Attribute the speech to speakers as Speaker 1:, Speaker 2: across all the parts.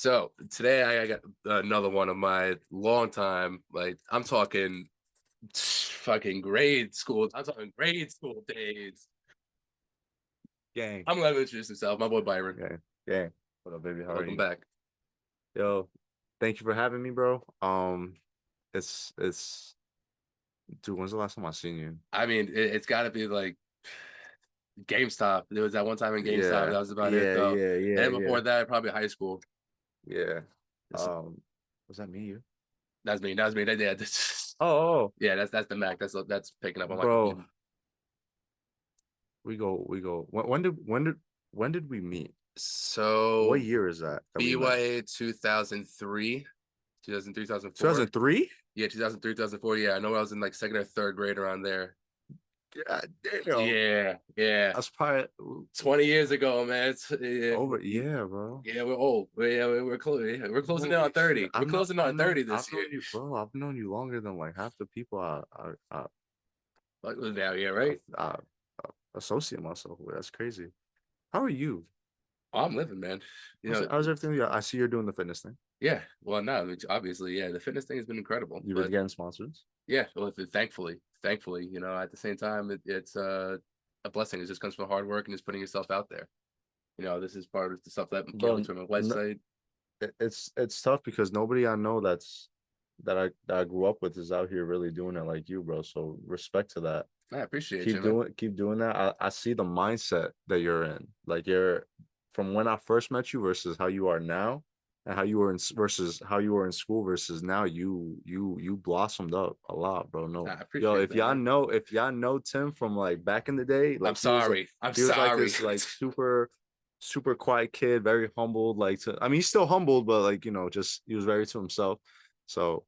Speaker 1: So today I got another one of my long time, like I'm talking fucking grade school. I'm talking grade school days.
Speaker 2: Gang,
Speaker 1: I'm gonna introduce himself, my boy Byron.
Speaker 2: gang. What up, baby? How are
Speaker 1: Welcome
Speaker 2: you?
Speaker 1: back.
Speaker 2: Yo, thank you for having me, bro. It's dude, when's the last time I seen you?
Speaker 1: I mean, it's got to be like GameStop. There was that one time in GameStop.
Speaker 2: Yeah,
Speaker 1: That was about it,
Speaker 2: yeah,
Speaker 1: though.
Speaker 2: yeah,
Speaker 1: And
Speaker 2: yeah,
Speaker 1: then
Speaker 2: yeah,
Speaker 1: before that, probably high school.
Speaker 2: yeah.
Speaker 1: This-
Speaker 2: Was that me, you?
Speaker 1: That's me. That's me.
Speaker 2: Oh, oh,
Speaker 1: Yeah, that's the Mac. That's picking up on my
Speaker 2: bro,
Speaker 1: computer.
Speaker 2: we go. When did we meet? What
Speaker 1: So
Speaker 2: year is that we met?
Speaker 1: BYA 2003, 2003, 2004.
Speaker 2: 2003?
Speaker 1: Yeah, 2003, 2004. Yeah, I know I was in like second or third grade around there.
Speaker 2: God damn.
Speaker 1: Yeah, yeah.
Speaker 2: That's probably
Speaker 1: 20 years ago, man. Yeah,
Speaker 2: over. Yeah, bro.
Speaker 1: yeah, we're old. We're close. We're closing in on
Speaker 2: Holy shit.
Speaker 1: 30. We're closing on 30
Speaker 2: I've
Speaker 1: this year.
Speaker 2: known you, bro. I've known you longer than like half the people
Speaker 1: Like now, yeah, right.
Speaker 2: I associate myself with. That's crazy. How are you?
Speaker 1: Oh, I'm living, man. You
Speaker 2: How's,
Speaker 1: know,
Speaker 2: how's everything? Yeah, I see you're doing the fitness thing.
Speaker 1: yeah. Well, no, obviously, yeah. The fitness thing has been incredible,
Speaker 2: You've been
Speaker 1: but
Speaker 2: getting sponsors.
Speaker 1: yeah. Well, thankfully, at the same time, it's a blessing. It just comes from hard work and just putting yourself out there. This is part of the stuff that
Speaker 2: Bro,
Speaker 1: between my website.
Speaker 2: it's tough because nobody I know that I grew up with is out here really doing it like you, bro. So respect to that.
Speaker 1: I appreciate you,
Speaker 2: Keep
Speaker 1: man.
Speaker 2: doing that. I see the mindset that you're in. Like you're from when I first met you versus how you are now, and how you were in versus how you were in school versus now. You blossomed up a lot, bro.
Speaker 1: I
Speaker 2: No, yo,
Speaker 1: appreciate that, man.
Speaker 2: if y'all know Tim from like back in the day,
Speaker 1: I'm
Speaker 2: like
Speaker 1: sorry. I'm
Speaker 2: he was like
Speaker 1: sorry.
Speaker 2: this like super quiet kid, very humbled. I mean, he's still humbled, but like just he was very to himself. So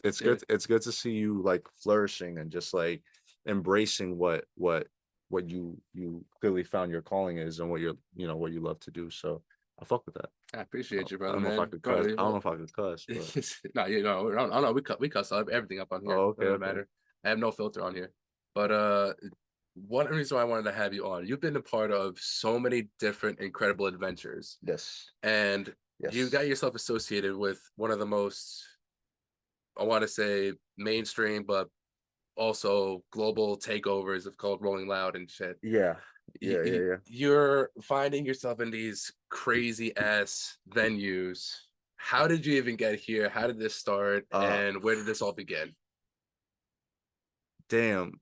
Speaker 2: it's
Speaker 1: Yeah.
Speaker 2: good to see you like flourishing and just like embracing what you clearly found your calling is and what what you love to do. So I fuck with that.
Speaker 1: I appreciate you,
Speaker 2: I
Speaker 1: brother,
Speaker 2: don't know if I
Speaker 1: man.
Speaker 2: could cuss. I don't
Speaker 1: Bro,
Speaker 2: know if I could cuss, but
Speaker 1: no, I don't know. We cuss everything up on here.
Speaker 2: oh, okay,
Speaker 1: Doesn't
Speaker 2: okay.
Speaker 1: matter. I have no filter on here. But one reason why I wanted to have you on, you've been a part of so many different incredible adventures,
Speaker 2: Yes.
Speaker 1: and you got
Speaker 2: Yes.
Speaker 1: yourself associated with one of the most, I want to say, mainstream, but also global takeovers of called Rolling Loud and shit.
Speaker 2: Yeah. Yeah, yeah, yeah.
Speaker 1: You're finding yourself in these crazy ass venues. How did you even get here? How did this start?
Speaker 2: Uh
Speaker 1: And where did this all begin?
Speaker 2: damn.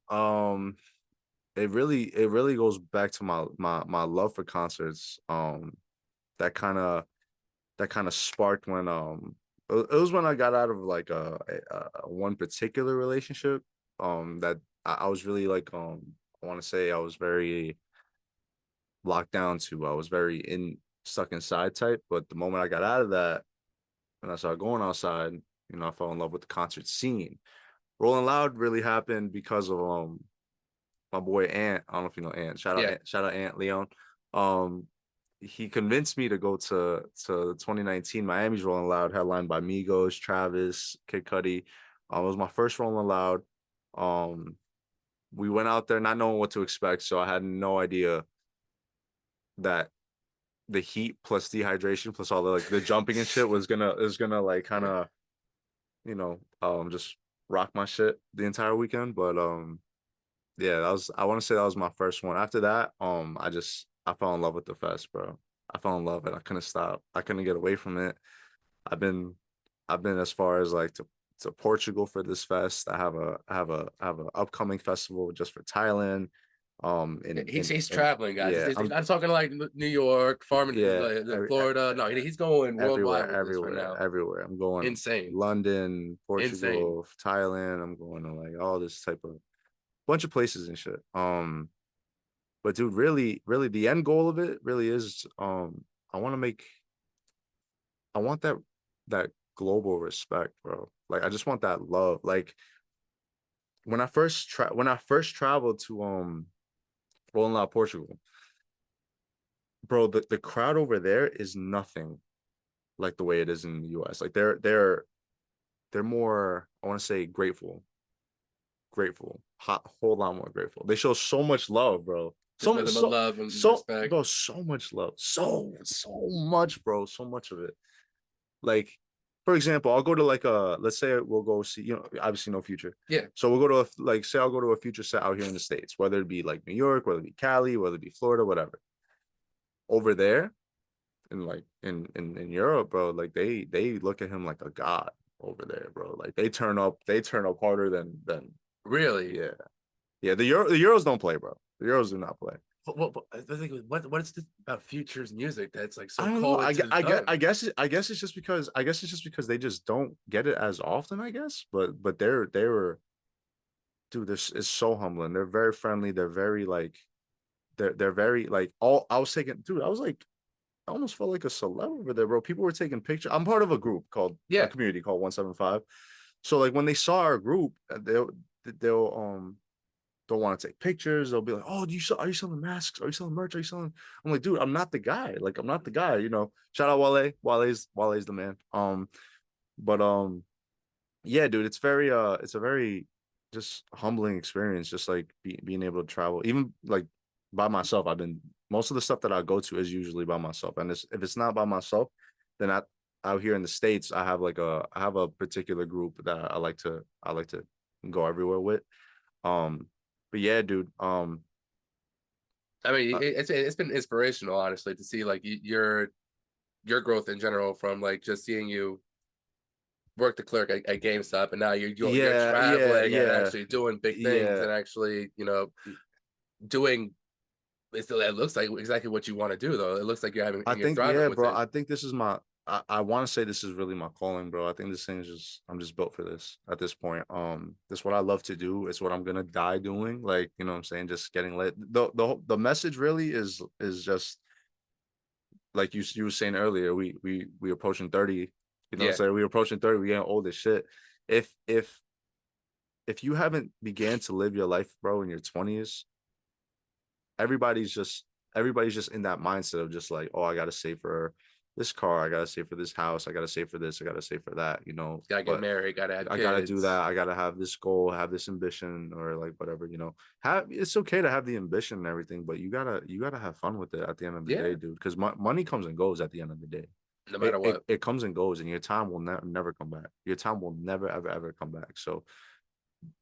Speaker 2: It really goes back to my love for concerts. That kind of sparked when it was when I got out of like a one particular relationship that I was really like I want to say I was very locked down to. I was very in stuck inside type, but the moment I got out of that and I started going outside, I fell in love with the concert scene. Rolling Loud really happened because of my boy Ant. I don't know if you know Ant.
Speaker 1: Yeah,
Speaker 2: Shout out Ant Leon. Um he convinced me to go to 2019 Miami's Rolling Loud, headlined by Migos, Travis, Kid Cudi. It was my first Rolling Loud. Um, we went out there not knowing what to expect, so I had no idea that the heat plus dehydration plus all the like the jumping and shit was gonna like kind of just rock my shit the entire weekend. But yeah, I want to say that was my first one. After that, I fell in love with the fest, bro. I fell in love and I couldn't stop. I couldn't get away from it. I've been I've been as far as like to Portugal for this fest. I have a upcoming festival just for Thailand.
Speaker 1: he's
Speaker 2: in
Speaker 1: traveling, guys.
Speaker 2: yeah,
Speaker 1: He's not talking like New York, farming,
Speaker 2: yeah,
Speaker 1: Florida. No, he's going worldwide
Speaker 2: everywhere,
Speaker 1: with this right now.
Speaker 2: everywhere. I'm going
Speaker 1: Insane,
Speaker 2: London,
Speaker 1: insane.
Speaker 2: Portugal, Thailand. I'm going to like all this type of bunch of places and shit. But dude, really, the end goal of it really is I want to make I want that global respect, bro. Like I just want that love. Like when I first traveled to Rolling Loud, Portugal, bro, the crowd over there is nothing like the way it is in the US. Like they're more, I want to say, grateful, whole lot more grateful. They show so much love, bro.
Speaker 1: Just
Speaker 2: So
Speaker 1: nothing but
Speaker 2: so
Speaker 1: love and
Speaker 2: so
Speaker 1: respect.
Speaker 2: bro, so much love. So much, bro. So much of it. Like, for example, I'll go to like let's say we'll go see, obviously no Future.
Speaker 1: Yeah,
Speaker 2: So we'll go to like say I'll go to a Future set out here in the States, whether it be like New York, whether it be Cali, whether it be Florida, whatever. Over there in like in Europe, bro, like they look at him like a god over there, bro. Like they turn up harder than
Speaker 1: really.
Speaker 2: yeah. Yeah, the Euros don't play, bro. The Euros do not play.
Speaker 1: The thing is, what is this about Future's music that's like
Speaker 2: I
Speaker 1: so
Speaker 2: don't know.
Speaker 1: cold to the gun?
Speaker 2: I guess it's just because they just don't get it as often, I guess. But they were dude, this is so humbling. They're very friendly. They're very like they're very like all I was taking dude, I was like I almost felt like a celeb over there, bro. People were taking pictures. I'm part of a group called a
Speaker 1: Yeah,
Speaker 2: community called 175. So like when they saw our group, they'll don't want to take pictures. They'll be like, "Oh, are you selling masks? Are you selling merch? Are you selling?" I'm like, "Dude, I'm not the guy. Like, I'm not the guy." Shout out Wale. Wale's the man. But yeah, dude, it's a very just humbling experience. Just like being able to travel, even like by myself. I've been most of the stuff that I go to is usually by myself, and if it's not by myself, then out here in the States, I have a particular group that I like to go everywhere with. But yeah, dude.
Speaker 1: I mean,
Speaker 2: Uh,
Speaker 1: it's been inspirational, honestly, to see like your growth in general from like just seeing you work the clerk at GameStop, and now you're
Speaker 2: yeah, yeah,
Speaker 1: traveling and
Speaker 2: yeah,
Speaker 1: actually doing big things
Speaker 2: yeah.
Speaker 1: and actually doing. It looks like exactly what you want to do, though. It looks like you're having
Speaker 2: I
Speaker 1: and you're
Speaker 2: think,
Speaker 1: thriving
Speaker 2: yeah,
Speaker 1: with
Speaker 2: bro.
Speaker 1: it.
Speaker 2: I think this is my. I want to say this is really my calling, bro. I think this thing is just. I'm just built for this at this point. This is what I love to do. It's what I'm gonna die doing. Like, you know what I'm saying? Just getting lit. The message really is just like you were saying earlier. We approaching 30. You know what I'm
Speaker 1: Yeah,
Speaker 2: saying? We approaching 30. We getting old as shit. If if if you haven't began to live your life, bro, in your 20s, everybody's just everybody's just in that mindset of just like, oh, I gotta save for this car, I gotta save for this house, I gotta save for this, I gotta save for that.
Speaker 1: gotta get
Speaker 2: But
Speaker 1: married, gotta have
Speaker 2: I gotta do that.
Speaker 1: kids.
Speaker 2: I gotta have this goal, have this ambition, or like whatever. Have it's okay to have the ambition and everything, but you gotta have fun with it at the end of the
Speaker 1: Yeah,
Speaker 2: day, dude. Because money comes and goes at the end of the day.
Speaker 1: no
Speaker 2: It,
Speaker 1: matter
Speaker 2: it
Speaker 1: what.
Speaker 2: it comes and goes, and your time will never come back. Your time will never ever come back. So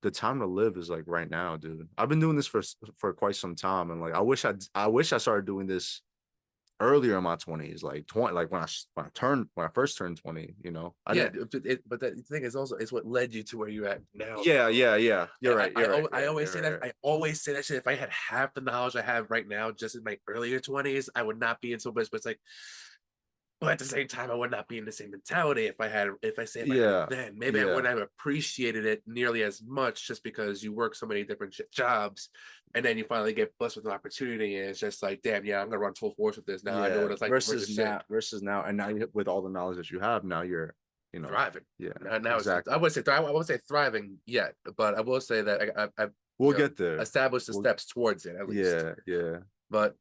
Speaker 2: the time to live is like right now, dude. I've been doing this for quite some time, and like I wish I started doing this earlier in my 20s, like 20, like when I first turned 20. I
Speaker 1: Yeah,
Speaker 2: didn't.
Speaker 1: but the thing is also it's what led you to where you're at now,
Speaker 2: Yeah,
Speaker 1: though.
Speaker 2: yeah, yeah. You're right. You're right.
Speaker 1: I
Speaker 2: Yeah,
Speaker 1: always say
Speaker 2: you're
Speaker 1: that.
Speaker 2: right.
Speaker 1: I always say that shit. If I had half the knowledge I have right now, just in my earlier 20s, I would not be in so much. But it's like, but at the same time, I would not be in the same mentality if I had it
Speaker 2: Yeah,
Speaker 1: then. Maybe I
Speaker 2: yeah,
Speaker 1: wouldn't have appreciated it nearly as much just because you work so many different jobs, and then you finally get blessed with an opportunity, and it's just like, damn, yeah, I'm gonna run full force with this now. I know
Speaker 2: yeah.
Speaker 1: what it's like to work the shit.
Speaker 2: Versus now, and now with all the knowledge that you have, now you're,
Speaker 1: Thriving.
Speaker 2: yeah,
Speaker 1: Now it's I
Speaker 2: exactly.
Speaker 1: would say I won't say thriving yet, but I will say that I've
Speaker 2: We'll get there.
Speaker 1: established the
Speaker 2: We'll,
Speaker 1: steps towards it at least.
Speaker 2: yeah, yeah.
Speaker 1: But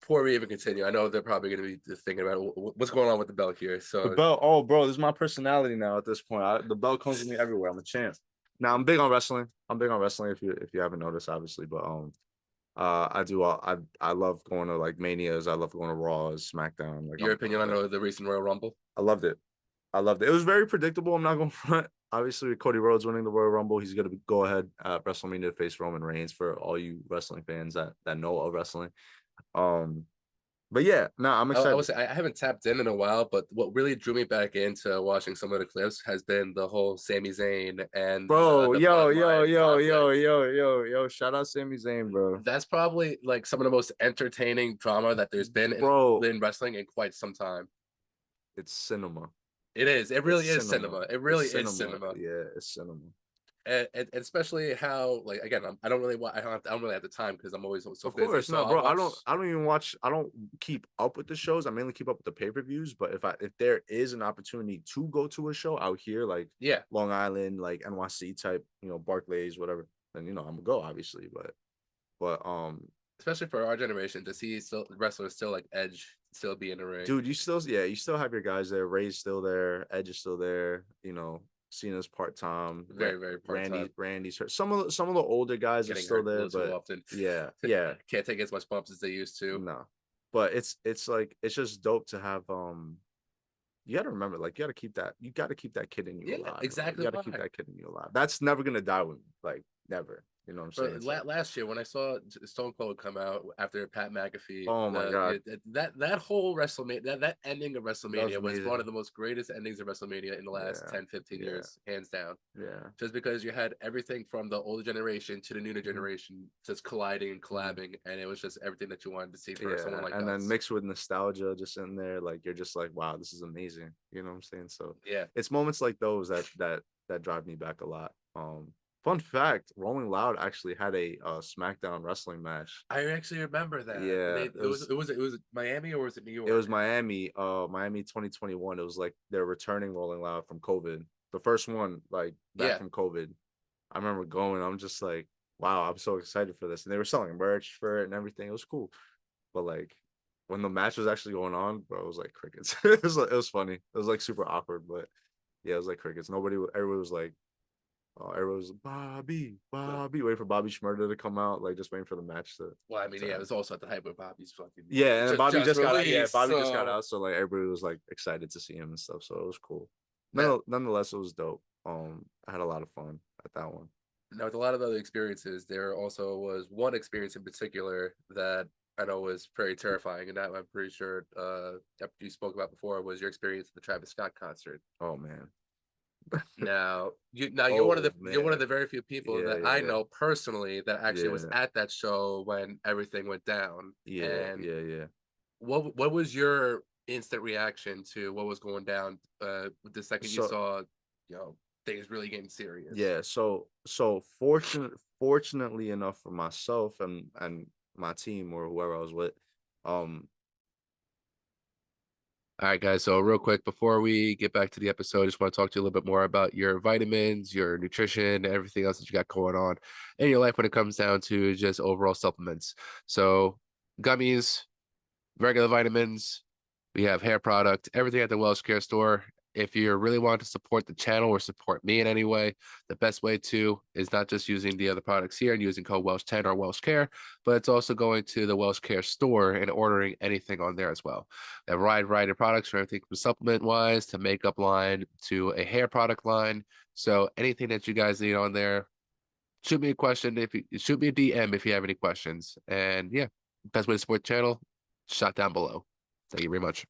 Speaker 1: before we even continue, I know they're probably going to be thinking about what's going on with the belt here.
Speaker 2: The
Speaker 1: So
Speaker 2: belt, oh, bro, this is my personality now. At this point, the belt comes with me everywhere. I'm a champ. Now I'm big on wrestling. I'm big on wrestling. If you haven't noticed, obviously, but I do. I love going to like manias. I love going to Raws, SmackDown. Like
Speaker 1: your opinion on the recent Royal Rumble?
Speaker 2: I loved it. I loved it. It was very predictable. I'm not going front. Obviously, with Cody Rhodes winning the Royal Rumble, he's gonna go ahead at WrestleMania to face Roman Reigns for all you wrestling fans that know of wrestling. Um, but yeah, no, I'm
Speaker 1: I would
Speaker 2: excited.
Speaker 1: say I haven't tapped in a while, but what really drew me back into watching some of the clips has been the whole Sami Zayn and
Speaker 2: Bro,
Speaker 1: the
Speaker 2: yo,
Speaker 1: bloodline
Speaker 2: yo, yo,
Speaker 1: conflict.
Speaker 2: yo, yo, yo! Shout out Sami Zayn, bro.
Speaker 1: That's probably like some of the most entertaining drama that there's been
Speaker 2: Bro,
Speaker 1: in wrestling in quite some time.
Speaker 2: it's cinema.
Speaker 1: It is. It
Speaker 2: It's
Speaker 1: really is
Speaker 2: cinema.
Speaker 1: cinema. It
Speaker 2: It's
Speaker 1: really is
Speaker 2: cinema.
Speaker 1: cinema.
Speaker 2: Yeah, it's cinema.
Speaker 1: And especially how like again I don't really I don't really have the time because I'm always so
Speaker 2: Of
Speaker 1: busy.
Speaker 2: course,
Speaker 1: So
Speaker 2: no,
Speaker 1: I'll
Speaker 2: bro.
Speaker 1: watch.
Speaker 2: I don't even watch. I don't keep up with the shows. I mainly keep up with the pay-per-views. But if there is an opportunity to go to a show out here, like
Speaker 1: Yeah,
Speaker 2: Long Island, like NYC type, Barclays, whatever, then I'm gonna go, obviously. But
Speaker 1: especially for our generation to see still wrestlers still like Edge still be in the ring.
Speaker 2: dude, you still have your guys there. Ray's still there. Edge is still there. Cena's part-time.
Speaker 1: Very, very part-time.
Speaker 2: Randy's hurt. Some of the older guys are
Speaker 1: Getting
Speaker 2: still
Speaker 1: hurt a
Speaker 2: there,
Speaker 1: little too
Speaker 2: but
Speaker 1: often.
Speaker 2: yeah,
Speaker 1: Can't take as much bumps as they used to.
Speaker 2: no. But it's like it's just dope to have you got to remember, like, you got to keep that kid in you
Speaker 1: Yeah,
Speaker 2: alive, bro. You
Speaker 1: exactly
Speaker 2: got to
Speaker 1: why.
Speaker 2: keep that kid in you alive. That's never gonna die with me, like, never. You know what I'm saying?
Speaker 1: But
Speaker 2: It's like,
Speaker 1: last year when I saw Stone Cold come out after Pat McAfee,
Speaker 2: oh my god,
Speaker 1: that whole WrestleMania, that ending of
Speaker 2: that was
Speaker 1: WrestleMania was one
Speaker 2: amazing.
Speaker 1: of the most greatest endings of WrestleMania in the last
Speaker 2: Yeah,
Speaker 1: 10, 15
Speaker 2: yeah,
Speaker 1: years, hands down.
Speaker 2: yeah.
Speaker 1: Just because you had everything from the older generation to the newer
Speaker 2: Mhm,
Speaker 1: generation just colliding and
Speaker 2: mhm.
Speaker 1: collabing, and it was just everything that you wanted to see for someone
Speaker 2: Yeah,
Speaker 1: like
Speaker 2: and then
Speaker 1: us.
Speaker 2: mixed with nostalgia, just in there, like you're just like, wow, this is amazing. You know what I'm saying? So
Speaker 1: Yeah,
Speaker 2: it's moments like those that drive me back a lot. Fun fact: Rolling Loud actually had a SmackDown wrestling match.
Speaker 1: I actually remember that.
Speaker 2: Yeah,
Speaker 1: It was Miami or was it New
Speaker 2: it was
Speaker 1: York?
Speaker 2: Miami, Miami 2021. It was like they're returning Rolling Loud from COVID, the first one, like, back
Speaker 1: Yeah,
Speaker 2: from COVID. I remember going. I'm just like, wow, I'm so excited for this, and they were selling merch for it and everything. It was cool. But like when the match was actually going on, bro, it was like crickets. It was funny. It was like super awkward, but yeah, it was like crickets. Everybody was like, oh, everyone was Bobby, waiting for Bobby Schmurder to come out, like just waiting for the match
Speaker 1: well, I mean,
Speaker 2: to
Speaker 1: yeah, it
Speaker 2: end.
Speaker 1: was also at the height where Bobby's fucking
Speaker 2: Yeah, and then Bobby
Speaker 1: just
Speaker 2: just got out. Yeah,
Speaker 1: released.
Speaker 2: Bobby just got
Speaker 1: So
Speaker 2: out, so like everybody was like excited to see him and stuff. So it was cool.
Speaker 1: now,
Speaker 2: Nonetheless, it was dope. I had a lot of fun at that one.
Speaker 1: now with a lot of other experiences, there also was one experience in particular that I know was very terrifying, and that I'm pretty sure you spoke about before was your experience at the Travis Scott concert.
Speaker 2: Oh man.
Speaker 1: Now
Speaker 2: Oh
Speaker 1: you're one of
Speaker 2: man.
Speaker 1: the very few people
Speaker 2: Yeah,
Speaker 1: that
Speaker 2: yeah,
Speaker 1: I
Speaker 2: yeah.
Speaker 1: know personally that actually was
Speaker 2: Yeah.
Speaker 1: at that show when everything went down.
Speaker 2: Yeah,
Speaker 1: And
Speaker 2: yeah, yeah.
Speaker 1: what was your instant reaction to what was going down the second you
Speaker 2: So
Speaker 1: saw, things really getting serious?
Speaker 2: yeah, so fortunately enough for myself and my team or whoever I was with, um,
Speaker 1: All right, guys. So, real quick, before we get back to the episode, I just want to talk to you a little bit more about your vitamins, your nutrition, everything else that you got going on in your life when it comes down to just overall supplements. So, gummies, regular vitamins, we have hair product, everything at the Welshcare store. If you really want to support the channel or support me in any way, the best way to is not just using the other products here and using code Welsh10 or Welshcare, but it's also going to the Welshcare store and ordering anything on there as well. A wide variety of products from everything from supplement wise to makeup line to a hair product line. So anything that you guys need on there, shoot me a question if you shoot me a DM if you have any questions. And yeah, best way to support the channel, shot down below. Thank you very much.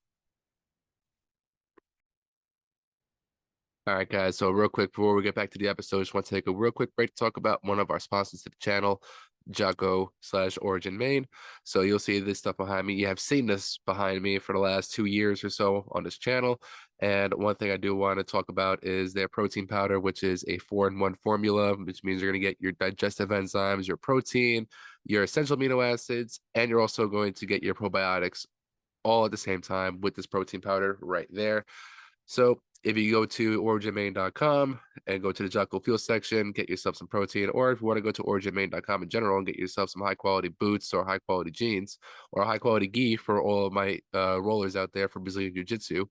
Speaker 1: All right, guys. So, real quick, before we get back to the episode, just want to take a real quick break to talk about one of our sponsors to the channel, Jocko/Origin Main. So, you'll see this stuff behind me. You have seen this behind me for the last 2 years or so on this channel. And one thing I do want to talk about is their protein powder, which is a 4-in-1 formula, which means you're going to get your digestive enzymes, your protein, your essential amino acids, and you're also going to get your probiotics all at the same time with this protein powder right there. So if you go to originmain.com and go to the Jocko Fuel section, get yourself some protein, or if you want to go to originmain.com in general and get yourself some high quality boots or high quality jeans or high quality gi for all of my rollers out there for Brazilian Jiu Jitsu,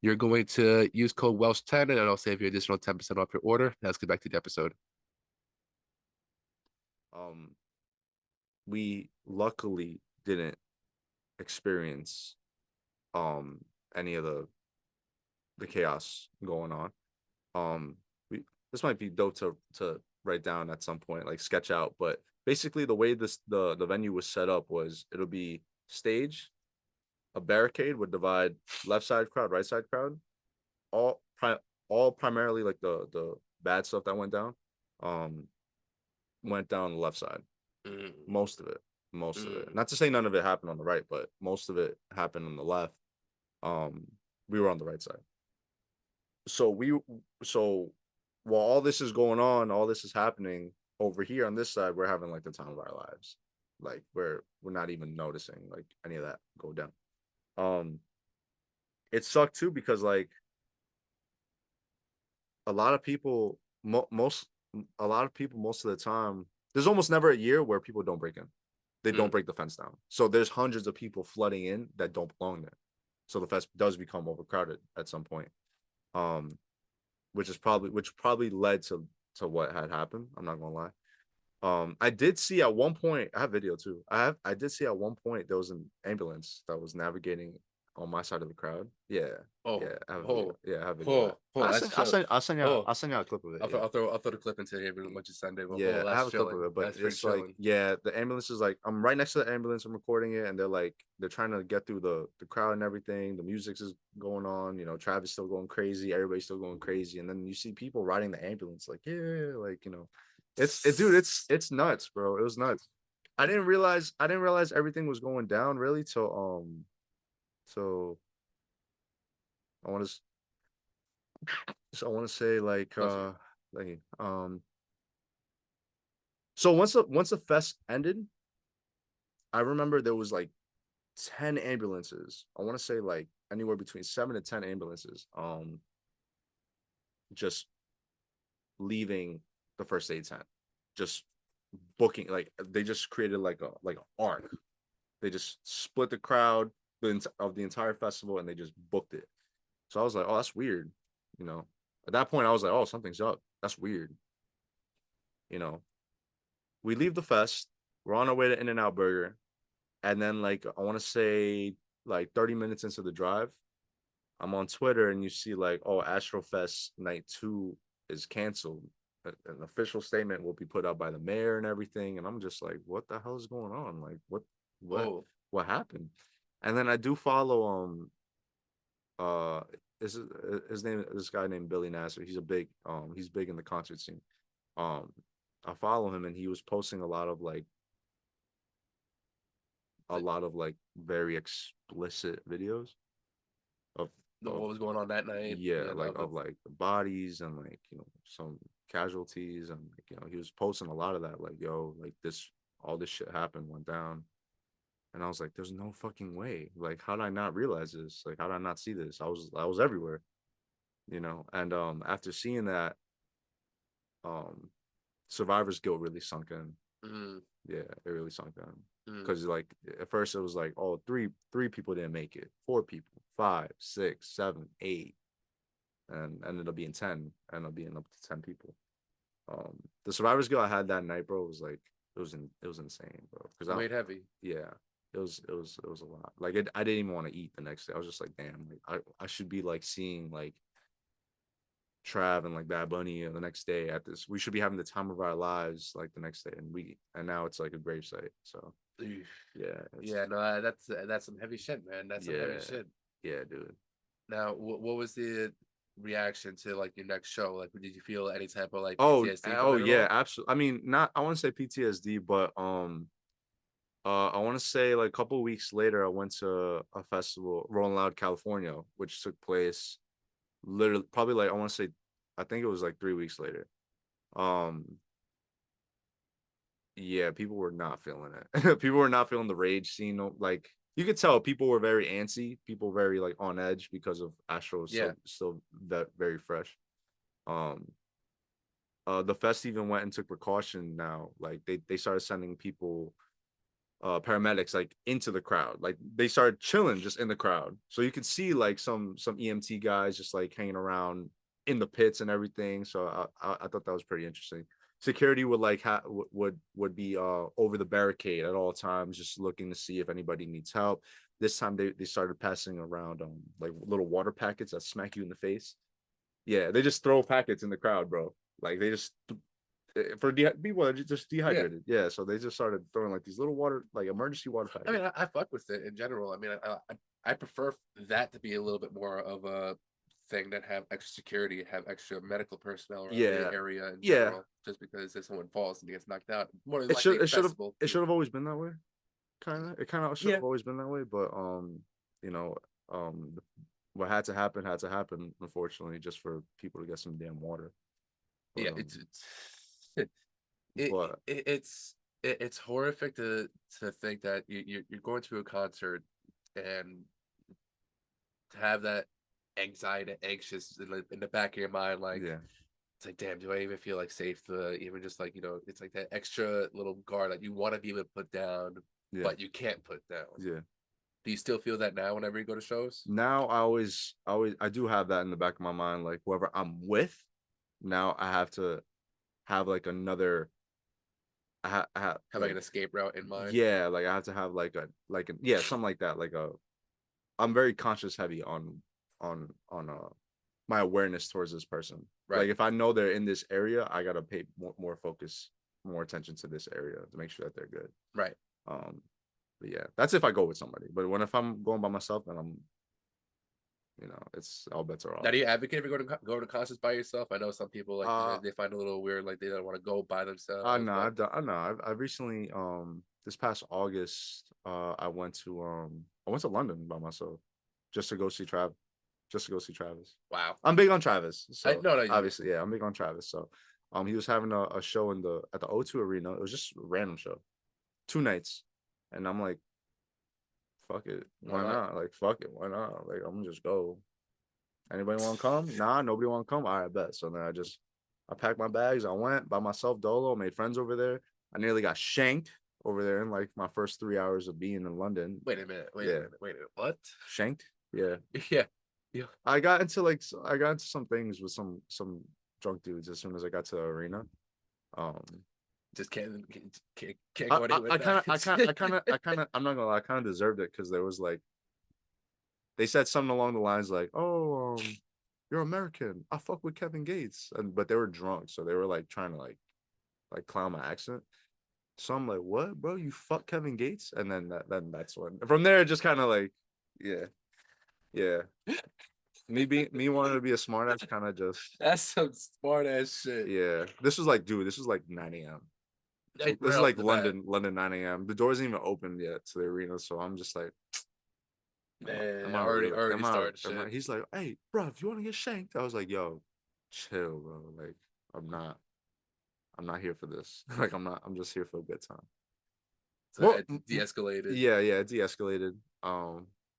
Speaker 1: you're going to use code Welsh10 and it'll save you additional 10% off your order. Now let's get back to the episode.
Speaker 2: um, we luckily didn't experience um any of the chaos going on. We This might be dope to write down at some point, like sketch out. But basically, the way the venue was set up was it'll be stage, a barricade would divide left side crowd, right side crowd, all all primarily like the bad stuff that um went down the left side.
Speaker 1: Mm,
Speaker 2: Most of it, most of it.
Speaker 1: mm.
Speaker 2: Not to say none of it happened on the right, but most of it happened on the left. Um, we were on the right side. So so while all this is going on, all this is happening over here on this side, we're having like the time of our lives. Like we're not even noticing like any of that go down. Um, it sucked too because like a lot of people, most a lot of people, most of the time, there's almost never a year where people don't break in. They don't
Speaker 1: Mm.
Speaker 2: break the fence down. So there's hundreds of people flooding in that don't belong there. So the fence does become overcrowded at some point. Um, which probably led to what had happened. I'm not gonna lie. I did see at one point, I have video too. I did see at one point there was an ambulance that was navigating on my side of the crowd. Yeah,
Speaker 1: Oh,
Speaker 2: yeah, I have a video.
Speaker 1: oh,
Speaker 2: Yeah, I have a video of that.
Speaker 1: oh, that's chill. Oh,
Speaker 2: I'll send you a clip of it. Yeah.
Speaker 1: I'll throw the clip into here once you send it. But
Speaker 2: Yeah,
Speaker 1: oh,
Speaker 2: I
Speaker 1: that's
Speaker 2: have a clip of
Speaker 1: chilling.
Speaker 2: it, but
Speaker 1: That's pretty
Speaker 2: it's like,
Speaker 1: chilling.
Speaker 2: yeah, the ambulance is like, I'm right next to the ambulance, I'm recording it, and they're trying to get through the crowd and everything. The music is going on, Travis still going crazy, everybody's still going crazy, and then you see people riding the ambulance, like, yeah, like, dude, it's nuts, bro. It was nuts. I didn't realize everything was going down really till so I want to I want to say
Speaker 1: Bless you.
Speaker 2: like so once the fest ended, I remember there was like 10 ambulances. I want to say like anywhere between 7 to 10 ambulances just leaving the first aid tent. Just booking, like they just created like an arc. They just split the crowd of the entire festival and they just booked it. So I was like, oh, that's weird. You know, at that point I was like, oh, something's up. That's weird. You know, we leave the fest, we're on our way to In-N-Out Burger, and then like I want to say like 30 minutes into the drive, I'm on Twitter and you see like, oh, Astrofest night 2 is canceled. An official statement will be put out by the mayor and everything. And I'm just like, what the hell is going on? Like, what,
Speaker 1: Oh,
Speaker 2: what happened? And then I do follow uh his, his name, this guy named Billy Nasser. He's big in the concert scene. Um, I follow him and he was posting a lot of like very explicit videos of
Speaker 1: what was going on that night?
Speaker 2: yeah,
Speaker 1: Yeah,
Speaker 2: like of like the bodies and like some casualties, and like he was posting a lot of that, like, yo, like this, all this shit happened, went down. And I was like, there's no fucking way. Like, how did I not realize this? Like, how did I not see this? I was everywhere, and after seeing that, um survivor's guilt really sunk in.
Speaker 1: mm,
Speaker 2: Yeah, it really sunk in.
Speaker 1: mm.
Speaker 2: Because like at first it was like, oh, three people didn't make it, 4 people, 5, 6, 7, 8, and ended up being 10, ended up being up to 10 people. The survivor's guilt I had that night, bro, was like, it was insane, bro. Because
Speaker 1: Weighed heavy.
Speaker 2: yeah, it was a lot. Like I didn't even want to eat the next day. I was just like, damn, like I should be like seeing like Trav and like Bad Bunny the next day at this. We should be having the time of our lives like the next day, and now it's like a gravesite. So
Speaker 1: Oof.
Speaker 2: yeah,
Speaker 1: Yeah, no, that's some heavy shit, man. That's some heavy
Speaker 2: yeah,
Speaker 1: shit.
Speaker 2: yeah, dude.
Speaker 1: Now, what was the reaction to like your next show? Like, did you feel any type of like
Speaker 2: Oh,
Speaker 1: PTSD from
Speaker 2: oh
Speaker 1: it at
Speaker 2: yeah,
Speaker 1: all?
Speaker 2: absolutely. I mean, not I want to say PTSD, but I want to say like a couple of weeks later, I went to a festival, Rolling Loud, California, which took place literally probably like I want to say, I think it was like 3 weeks later. Um, yeah, people were not feeling it. People were not feeling the rage scene. Like you could tell, people were very antsy. People very like on edge because of Astro
Speaker 1: Yeah,
Speaker 2: still that very fresh. Um, the fest even went and took precaution now. Like they started sending people paramedics like into the crowd. Like they started chilling just in the crowd, so you could see like some EMT guys just like hanging around in the pits and everything. So I thought that was pretty interesting. Security would like would be over the barricade at all times, just looking to see if anybody needs help. This time they started passing around like little water packets that smack you in the face. Yeah, they just throw packets in the crowd, bro. Like they just for people that are just
Speaker 1: yeah.
Speaker 2: dehydrated. Yeah, so they just started throwing like these little water, like emergency water
Speaker 1: I mean,
Speaker 2: packets.
Speaker 1: I fuck with it in general. I mean, I prefer that to be a little bit more of a thing that have extra security, have extra medical personnel around the
Speaker 2: Yeah,
Speaker 1: area in
Speaker 2: yeah.
Speaker 1: general. Just because if someone falls and gets knocked out, more than
Speaker 2: It
Speaker 1: likely
Speaker 2: should
Speaker 1: a
Speaker 2: it should have
Speaker 1: festival.
Speaker 2: it should have always been that way. It kind of should
Speaker 1: Yeah,
Speaker 2: have always been that way, but you know, what had to happen, unfortunately, just for people to get some damn water. But
Speaker 1: yeah. It,
Speaker 2: but
Speaker 1: it's horrific to think that you're going to a concert and to have that anxiety, anxious in the back of your mind, like
Speaker 2: yeah,
Speaker 1: it's like, damn, do I even feel like safe to even just like it's like that extra little guard that you want to be able to put down,
Speaker 2: yeah,
Speaker 1: but you can't put down.
Speaker 2: yeah.
Speaker 1: Do you still feel that now whenever you go to shows?
Speaker 2: Now I do have that in the back of my mind. Like whoever I'm with, now I have to have like another. I have
Speaker 1: Have like
Speaker 2: like
Speaker 1: an escape route in mind?
Speaker 2: yeah, like I have to have like a yeah something like that. Like a I'm very conscious heavy on my awareness towards this person.
Speaker 1: Right.
Speaker 2: Like if I know they're in this area, I gotta pay more focus, more attention to this area to make sure that they're good.
Speaker 1: Right.
Speaker 2: Um, but yeah, that's if I go with somebody. But if I'm going by myself, then it's all bets are
Speaker 1: Now,
Speaker 2: off.
Speaker 1: do you advocate for go to concerts by yourself? I know some people like
Speaker 2: Uh,
Speaker 1: they find it a little weird, like they don't want to go by
Speaker 2: I
Speaker 1: themselves.
Speaker 2: know
Speaker 1: But
Speaker 2: I've done. I know I've recently this past August I went to London by myself just to go see Trav, just to go see Travis.
Speaker 1: wow,
Speaker 2: I'm big on Travis,
Speaker 1: I
Speaker 2: so
Speaker 1: no, no,
Speaker 2: obviously, yeah, I'm big on Travis. So, he was having a show at the O2 Arena. It was just a random show, 2 nights, and I'm like, fuck it,
Speaker 1: why
Speaker 2: why
Speaker 1: not?
Speaker 2: not? Like, fuck it, why not? Like, I'm gonna just go. Anybody want to come? Nah, nobody want to come. All right, bet. So then I packed my bags. I went by myself, dolo. Made friends over there. I nearly got shanked over there in like my first 3 hours of being in London.
Speaker 1: Wait a minute. Wait a
Speaker 2: Yeah,
Speaker 1: minute. Wait a minute. What?
Speaker 2: shanked. Yeah,
Speaker 1: Yeah. Yeah.
Speaker 2: I got into some things with some drunk dudes as soon as I got to the arena. Um,
Speaker 1: Just can't go anywhere with
Speaker 2: I'm not gonna lie, I kind of deserved it because there was like they said something along the lines like, "Oh, you're American. I fuck with Kevin Gates," but they were drunk, so they were like trying to like clown my accent. So I'm like, "What, bro? You fuck Kevin Gates?" And then that's when from there it just kind of like, yeah, yeah. Me wanting to be a smartass kind of just
Speaker 1: That's some smart ass shit.
Speaker 2: yeah. This was like 9 a.m.
Speaker 1: Like,
Speaker 2: This
Speaker 1: right
Speaker 2: is
Speaker 1: off
Speaker 2: like
Speaker 1: the bat,
Speaker 2: London 9 a.m. The doors ain't even open yet to the arena, so I'm just like, am
Speaker 1: man.
Speaker 2: I really?
Speaker 1: Already started
Speaker 2: Am I?
Speaker 1: shit.
Speaker 2: He's like, hey, bro, if you want to get shanked, I was like, yo, chill, bro. Like, I'm not, I'm not here for this. Like, I'm not. I'm just here for a good time.
Speaker 1: So
Speaker 2: Well,
Speaker 1: it de-escalated.
Speaker 2: yeah, it de-escalated.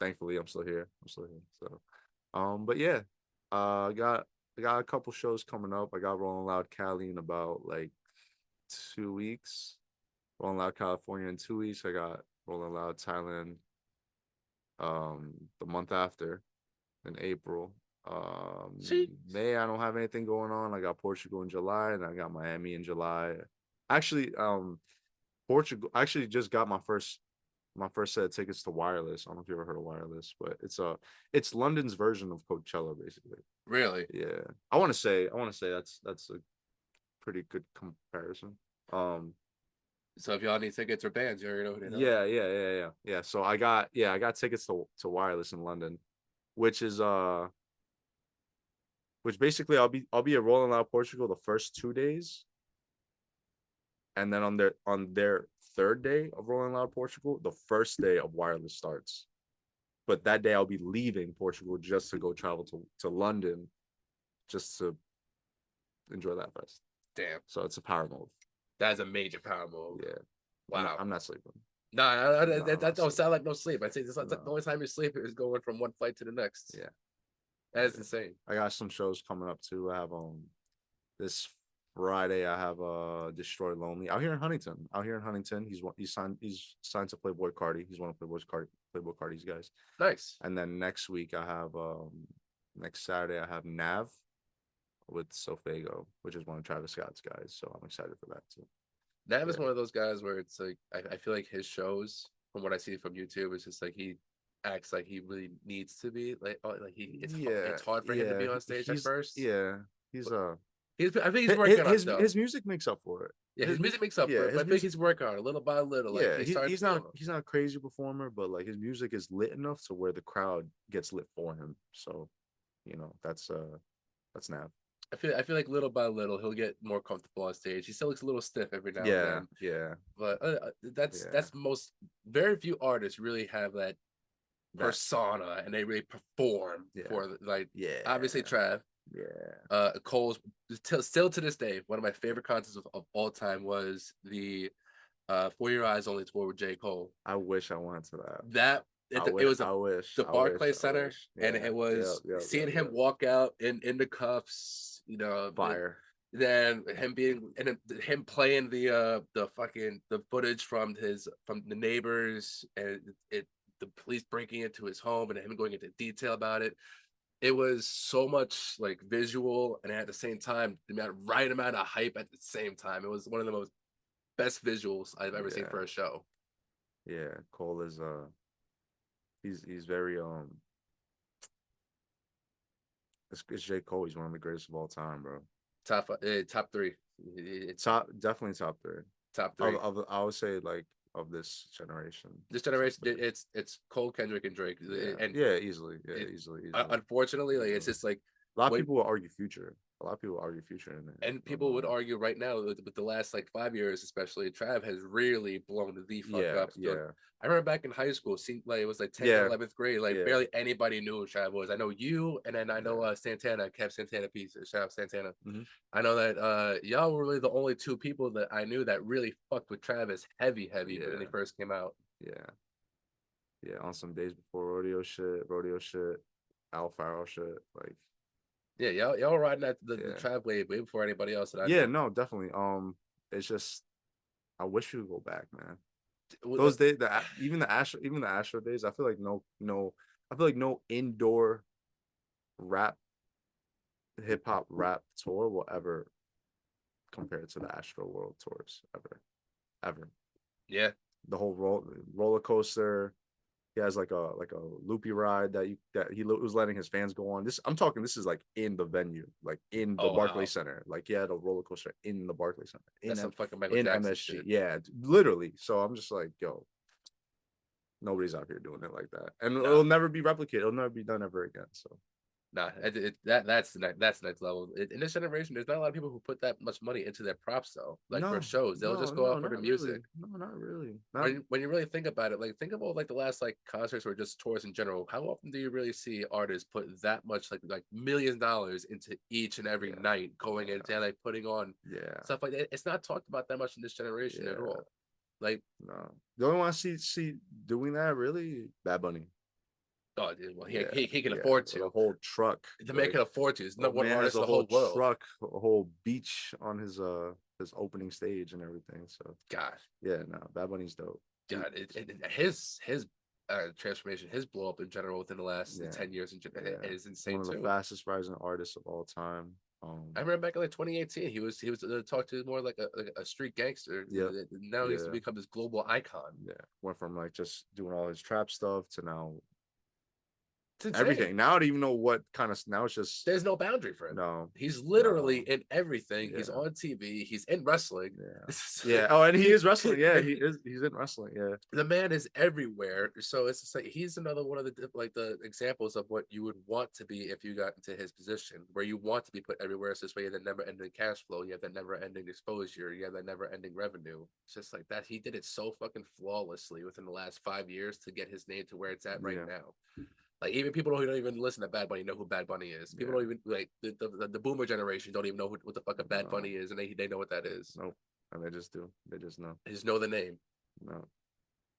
Speaker 2: Thankfully, I'm still here. I'm still here. So, but yeah, I got a couple shows coming up. I got Rolling Loud Cali in about like 2 weeks. Rolling Loud California in 2 weeks. I got Rolling Loud Thailand the month after in April.
Speaker 1: See,
Speaker 2: May I don't have anything going on. I got Portugal in July and I got Miami in July. Actually, Portugal I actually just got my first set of tickets to Wireless. I don't know if you ever heard of Wireless, but it's London's version of Coachella basically.
Speaker 1: really.
Speaker 2: Yeah. I want to say that's a pretty good comparison. Um
Speaker 1: So if y'all need tickets or bands, you already know who to know.
Speaker 2: yeah. So I got tickets to Wireless in London, which is which basically I'll be at Rolling Loud Portugal the first 2 days, and then on their third day of Rolling Loud Portugal, the first day of Wireless starts. But that day I'll be leaving Portugal just to go travel to London, just to enjoy that fest.
Speaker 1: Damn,
Speaker 2: So it's a power move.
Speaker 1: that's a major power move.
Speaker 2: Yeah,
Speaker 1: Wow.
Speaker 2: I'm not sleeping.
Speaker 1: Nah,
Speaker 2: No, I'm
Speaker 1: that
Speaker 2: not
Speaker 1: don't
Speaker 2: sleeping.
Speaker 1: sound like no sleep. I say this the
Speaker 2: No.
Speaker 1: only time you sleep is going from one flight to the next.
Speaker 2: Yeah,
Speaker 1: That is insane.
Speaker 2: I got some shows coming up too. I have this Friday I have Destroy Lonely out here in Huntington. Out here in Huntington, he's signed to Playboy Cardi. He's one of Playboy Cardi's guys.
Speaker 1: Nice.
Speaker 2: And then next week I have next Saturday I have Nav with Sofago, which is one of Travis Scott's guys. So I'm excited for that too.
Speaker 1: Nav is
Speaker 2: Yeah.
Speaker 1: one of those guys where it's like I feel like his shows, from what I see from YouTube, is just like he acts like he really needs to be like it's hard for him to be on stage at first.
Speaker 2: He's
Speaker 1: I think he's working on it though.
Speaker 2: his music makes up for it.
Speaker 1: Yeah, his music makes up for it, but I think he's working on it little by little. Like
Speaker 2: yeah,
Speaker 1: he's starting.
Speaker 2: he's not a crazy performer, but like his music is lit enough to where the crowd gets lit for him. So, that's Nav.
Speaker 1: I feel like little by little he'll get more comfortable on stage. He still looks a little stiff every now and
Speaker 2: Yeah,
Speaker 1: then,
Speaker 2: yeah,
Speaker 1: but
Speaker 2: yeah,
Speaker 1: that's most very few artists really have that
Speaker 2: that
Speaker 1: persona and they really perform
Speaker 2: yeah,
Speaker 1: for like
Speaker 2: yeah,
Speaker 1: obviously Trav.
Speaker 2: yeah.
Speaker 1: Cole's still to this day one of my favorite concerts of all time was the For Your Eyes Only tour with J. Cole.
Speaker 2: I wish I went to that.
Speaker 1: That it was
Speaker 2: I wish,
Speaker 1: the Barclays
Speaker 2: I
Speaker 1: Center,
Speaker 2: wish.
Speaker 1: and
Speaker 2: Yeah,
Speaker 1: it was seeing him
Speaker 2: yep.
Speaker 1: walk out in the cuffs,
Speaker 2: Fire.
Speaker 1: then him being and him playing the fucking the footage from the neighbors, and it the police breaking into his home and him going into detail about it. It was so much like visual and at the same time the right amount of hype at the same time. It was one of the most best visuals I've ever seen for
Speaker 2: Yeah,
Speaker 1: a show.
Speaker 2: yeah. Cole is he's very it's J. Cole. He's one of the greatest of all time, bro.
Speaker 1: Top three.
Speaker 2: Definitely top three.
Speaker 1: Top three.
Speaker 2: I would say like of this generation.
Speaker 1: This
Speaker 2: Top
Speaker 1: generation,
Speaker 2: three.
Speaker 1: it's Cole, Kendrick, and Drake,
Speaker 2: Yeah,
Speaker 1: and
Speaker 2: yeah, easily, yeah,
Speaker 1: it,
Speaker 2: easily.
Speaker 1: unfortunately, like it's
Speaker 2: Easily.
Speaker 1: just like
Speaker 2: A lot of
Speaker 1: when
Speaker 2: people will argue future. A lot of people argue future in there.
Speaker 1: and people would argue right now with the last like 5 years, especially Trav has really blown the fuck
Speaker 2: Yeah,
Speaker 1: up.
Speaker 2: yeah,
Speaker 1: I remember back in high school, seeing like it was like 10th or
Speaker 2: yeah,
Speaker 1: 11th grade, like
Speaker 2: yeah,
Speaker 1: barely anybody knew who Trav was. I know you, and then I know
Speaker 2: yeah.
Speaker 1: Santana, Kev Santana piece, shout out Santana.
Speaker 2: Hmm.
Speaker 1: I know that y'all were really the only two people that I knew that really fucked with Travis heavy when he
Speaker 2: Yeah,
Speaker 1: first came out.
Speaker 2: yeah, yeah. On some days before rodeo shit, Al Faro shit. Like,
Speaker 1: Yeah, y'all were riding at the
Speaker 2: yeah,
Speaker 1: Trav wave way before anybody else that I
Speaker 2: yeah.
Speaker 1: knew.
Speaker 2: No, definitely. It's just I wish we could go back, man.
Speaker 1: Well,
Speaker 2: Those days, even the Astro days. I feel like I feel like no indoor rap, hip hop rap tour will ever compare to the Astro World tours ever.
Speaker 1: yeah.
Speaker 2: The whole roller coaster. He has like a loopy ride that he was letting his fans go on. I'm talking. This is like in the venue, like in the
Speaker 1: Oh
Speaker 2: Barclay
Speaker 1: wow,
Speaker 2: Center. Like he had a roller coaster in the Barclay Center
Speaker 1: that's some fucking Michael
Speaker 2: in
Speaker 1: Jackson
Speaker 2: MSG.
Speaker 1: shit.
Speaker 2: Yeah, literally. So I'm just like, yo, nobody's out here doing it like that, and
Speaker 1: Nah,
Speaker 2: it'll never be replicated. It'll never be done ever again. So
Speaker 1: nah, that's the next level. In this generation, there's not a lot of people who put that much money into their props though. Like for
Speaker 2: no,
Speaker 1: shows, they'll
Speaker 2: no,
Speaker 1: just go
Speaker 2: no,
Speaker 1: out for the
Speaker 2: not really.
Speaker 1: music.
Speaker 2: No, not really. Not
Speaker 1: When you really think about it, like think about like the last like concerts or just tours in general. How often do you really see artists put that much like $millions into each and every
Speaker 2: yeah,
Speaker 1: night going in
Speaker 2: yeah,
Speaker 1: and like putting on
Speaker 2: yeah,
Speaker 1: stuff like that? It's not talked about that much in this generation at
Speaker 2: yeah.
Speaker 1: all. Like,
Speaker 2: No, the only one I see doing that really Bad Bunny.
Speaker 1: oh, dude, well,
Speaker 2: Yeah,
Speaker 1: he can
Speaker 2: yeah,
Speaker 1: afford
Speaker 2: with a
Speaker 1: to.
Speaker 2: whole truck.
Speaker 1: The man
Speaker 2: Like,
Speaker 1: can afford to. He's
Speaker 2: oh
Speaker 1: number one
Speaker 2: man has
Speaker 1: artist
Speaker 2: a
Speaker 1: in the
Speaker 2: whole
Speaker 1: whole world.
Speaker 2: truck, a whole beach on his opening stage and everything. So
Speaker 1: God,
Speaker 2: yeah, no, Bad Bunny's dope.
Speaker 1: God, his transformation, his blow up in general within the last
Speaker 2: Yeah,
Speaker 1: 10 years
Speaker 2: yeah,
Speaker 1: is
Speaker 2: one
Speaker 1: insane
Speaker 2: of the
Speaker 1: too.
Speaker 2: fastest rising artists of all time.
Speaker 1: I remember back in like 2018, he was talked to more like a street gangster.
Speaker 2: Yep,
Speaker 1: Now he's
Speaker 2: yeah,
Speaker 1: become this global icon.
Speaker 2: yeah. Went from like just doing all his trap stuff to now
Speaker 1: It's insane.
Speaker 2: everything. Now I don't even know what kind of. Now it's just
Speaker 1: There's no boundary for him.
Speaker 2: no,
Speaker 1: He's literally
Speaker 2: no.
Speaker 1: in everything. He's
Speaker 2: Yeah.
Speaker 1: on TV. He's in wrestling.
Speaker 2: Yeah. Yeah. Oh, and he is wrestling. Yeah, he is. He's in wrestling. Yeah.
Speaker 1: The man is everywhere. So it's just like he's another one of the examples of what you would want to be if you got into his position, where you want to be put everywhere. It's this way you have that never ending cash flow, you have that never ending exposure, you have that never ending revenue. It's just like that. He did it so fucking flawlessly within the last 5 years to get his name to where it's at right
Speaker 2: Yeah.
Speaker 1: now. Like even people who don't even listen to Bad Bunny know who Bad Bunny is. People
Speaker 2: Yeah.
Speaker 1: don't even like the boomer generation don't even know what the fuck a Bad
Speaker 2: No.
Speaker 1: Bunny is, and they know what that is.
Speaker 2: Nope. And they just do. They just know.
Speaker 1: They just know the name.
Speaker 2: No.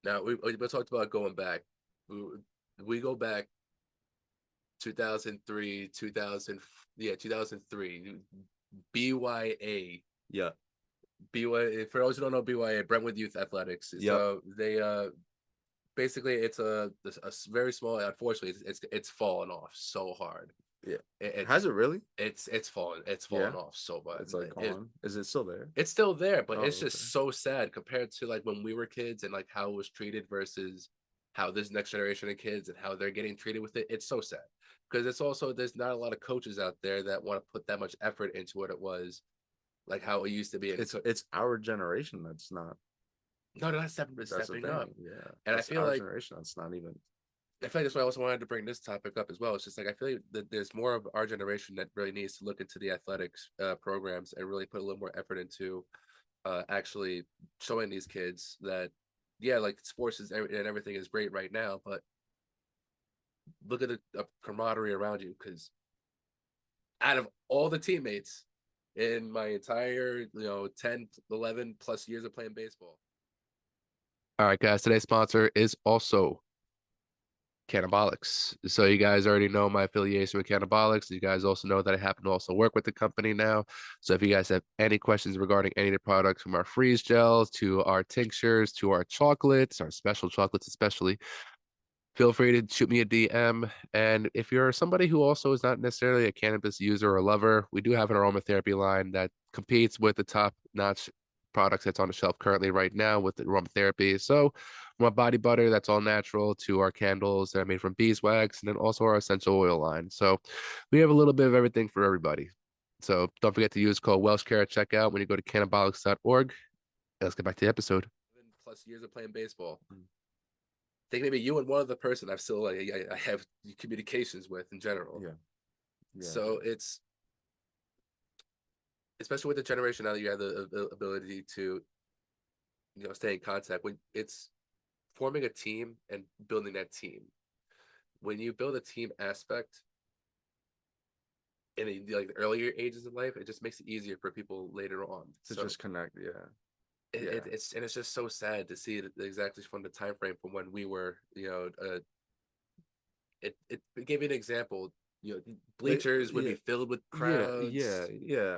Speaker 1: Now we talked about going back. We go back 2003, 2000, yeah, 2003. BYA.
Speaker 2: Yeah.
Speaker 1: BYA. For those who don't know BYA, Brentwood Youth Athletics.
Speaker 2: Yep.
Speaker 1: So they basically it's a very small. Unfortunately, it's fallen off so hard.
Speaker 2: Yeah.
Speaker 1: It,
Speaker 2: Has it really?
Speaker 1: it's fallen
Speaker 2: Yeah.
Speaker 1: off so bad.
Speaker 2: It's like gone. Is it still there?
Speaker 1: It's still there, but
Speaker 2: Oh,
Speaker 1: it's
Speaker 2: okay.
Speaker 1: just so sad compared to like when we were kids and like how it was treated versus how this next generation of kids and how they're getting treated with it. It's so sad because it's also there's not a lot of coaches out there that want to put that much effort into what it was like how it used to be.
Speaker 2: It's our generation that's not.
Speaker 1: No, they're not stepping,
Speaker 2: That's the
Speaker 1: stepping
Speaker 2: thing.
Speaker 1: up,
Speaker 2: Yeah.
Speaker 1: and
Speaker 2: It's our generation that's not even.
Speaker 1: I feel like that's why I also wanted to bring this topic up as well. It's just like I feel like that there's more of our generation that really needs to look into the athletics programs and really put a little more effort into actually showing these kids that yeah, like sports is and everything is great right now, but look at the camaraderie around you because out of all the teammates in my entire 10 11 plus years of playing baseball. All right, guys, today's sponsor is also Cannabolics. So you guys already know my affiliation with Cannabolics. You guys also know that I happen to also work with the company now. So if you guys have any questions regarding any of the products from our freeze gels to our tinctures to our chocolates, our special chocolates especially, feel free to shoot me a DM. And if you're somebody who also is not necessarily a cannabis user or lover, we do have an aromatherapy line that competes with the top-notch products that's on the shelf currently right now with the aromatherapy. So from a body butter that's all natural to our candles that are made from beeswax, and then also our essential oil line. So we have a little bit of everything for everybody. So don't forget to use code Welshcare at checkout when you go to cannabolics.org. Let's get back to the episode. Plus years of playing baseball. I think maybe you and one other person I've still I have communications with in general.
Speaker 2: Yeah. Yeah.
Speaker 1: So it's especially with the generation now that you have the ability to stay in contact when it's forming a team and building that team. When you build a team aspect in like the earlier ages of life, it just makes it easier for people later on
Speaker 2: To just connect. Yeah.
Speaker 1: It's just so sad to see it exactly from the time frame from when we were it gave you an example. Bleachers would be filled with crowds.
Speaker 2: Yeah.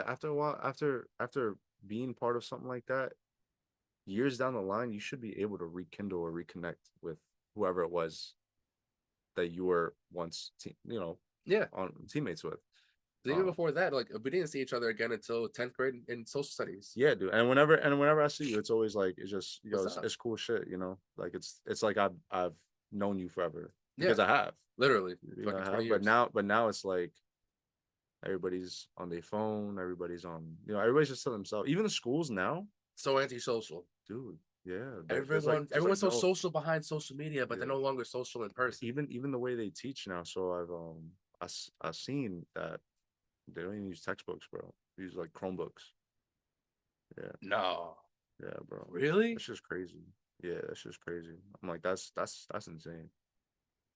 Speaker 2: After a while, after being part of something like that, years down the line, you should be able to rekindle or reconnect with whoever it was that you were once,
Speaker 1: Yeah.
Speaker 2: on teammates with.
Speaker 1: Even before that, like we didn't see each other again until 10th grade in social studies.
Speaker 2: Yeah, dude. And whenever I see you, it's always like it's just it's cool shit. Like it's like I've known you forever because I have
Speaker 1: literally.
Speaker 2: I have. But now it's like everybody's on their phone. Everybody's on. Everybody's just to themselves. Even the schools now.
Speaker 1: So antisocial,
Speaker 2: dude. Yeah,
Speaker 1: everyone's so social behind social media, but they're no longer social in person.
Speaker 2: Even the way they teach now. So I've seen that they don't even use textbooks, bro. They use like Chromebooks. Yeah.
Speaker 1: No.
Speaker 2: Yeah, bro.
Speaker 1: Really?
Speaker 2: That's just crazy. Yeah, that's just crazy. I'm like, that's insane.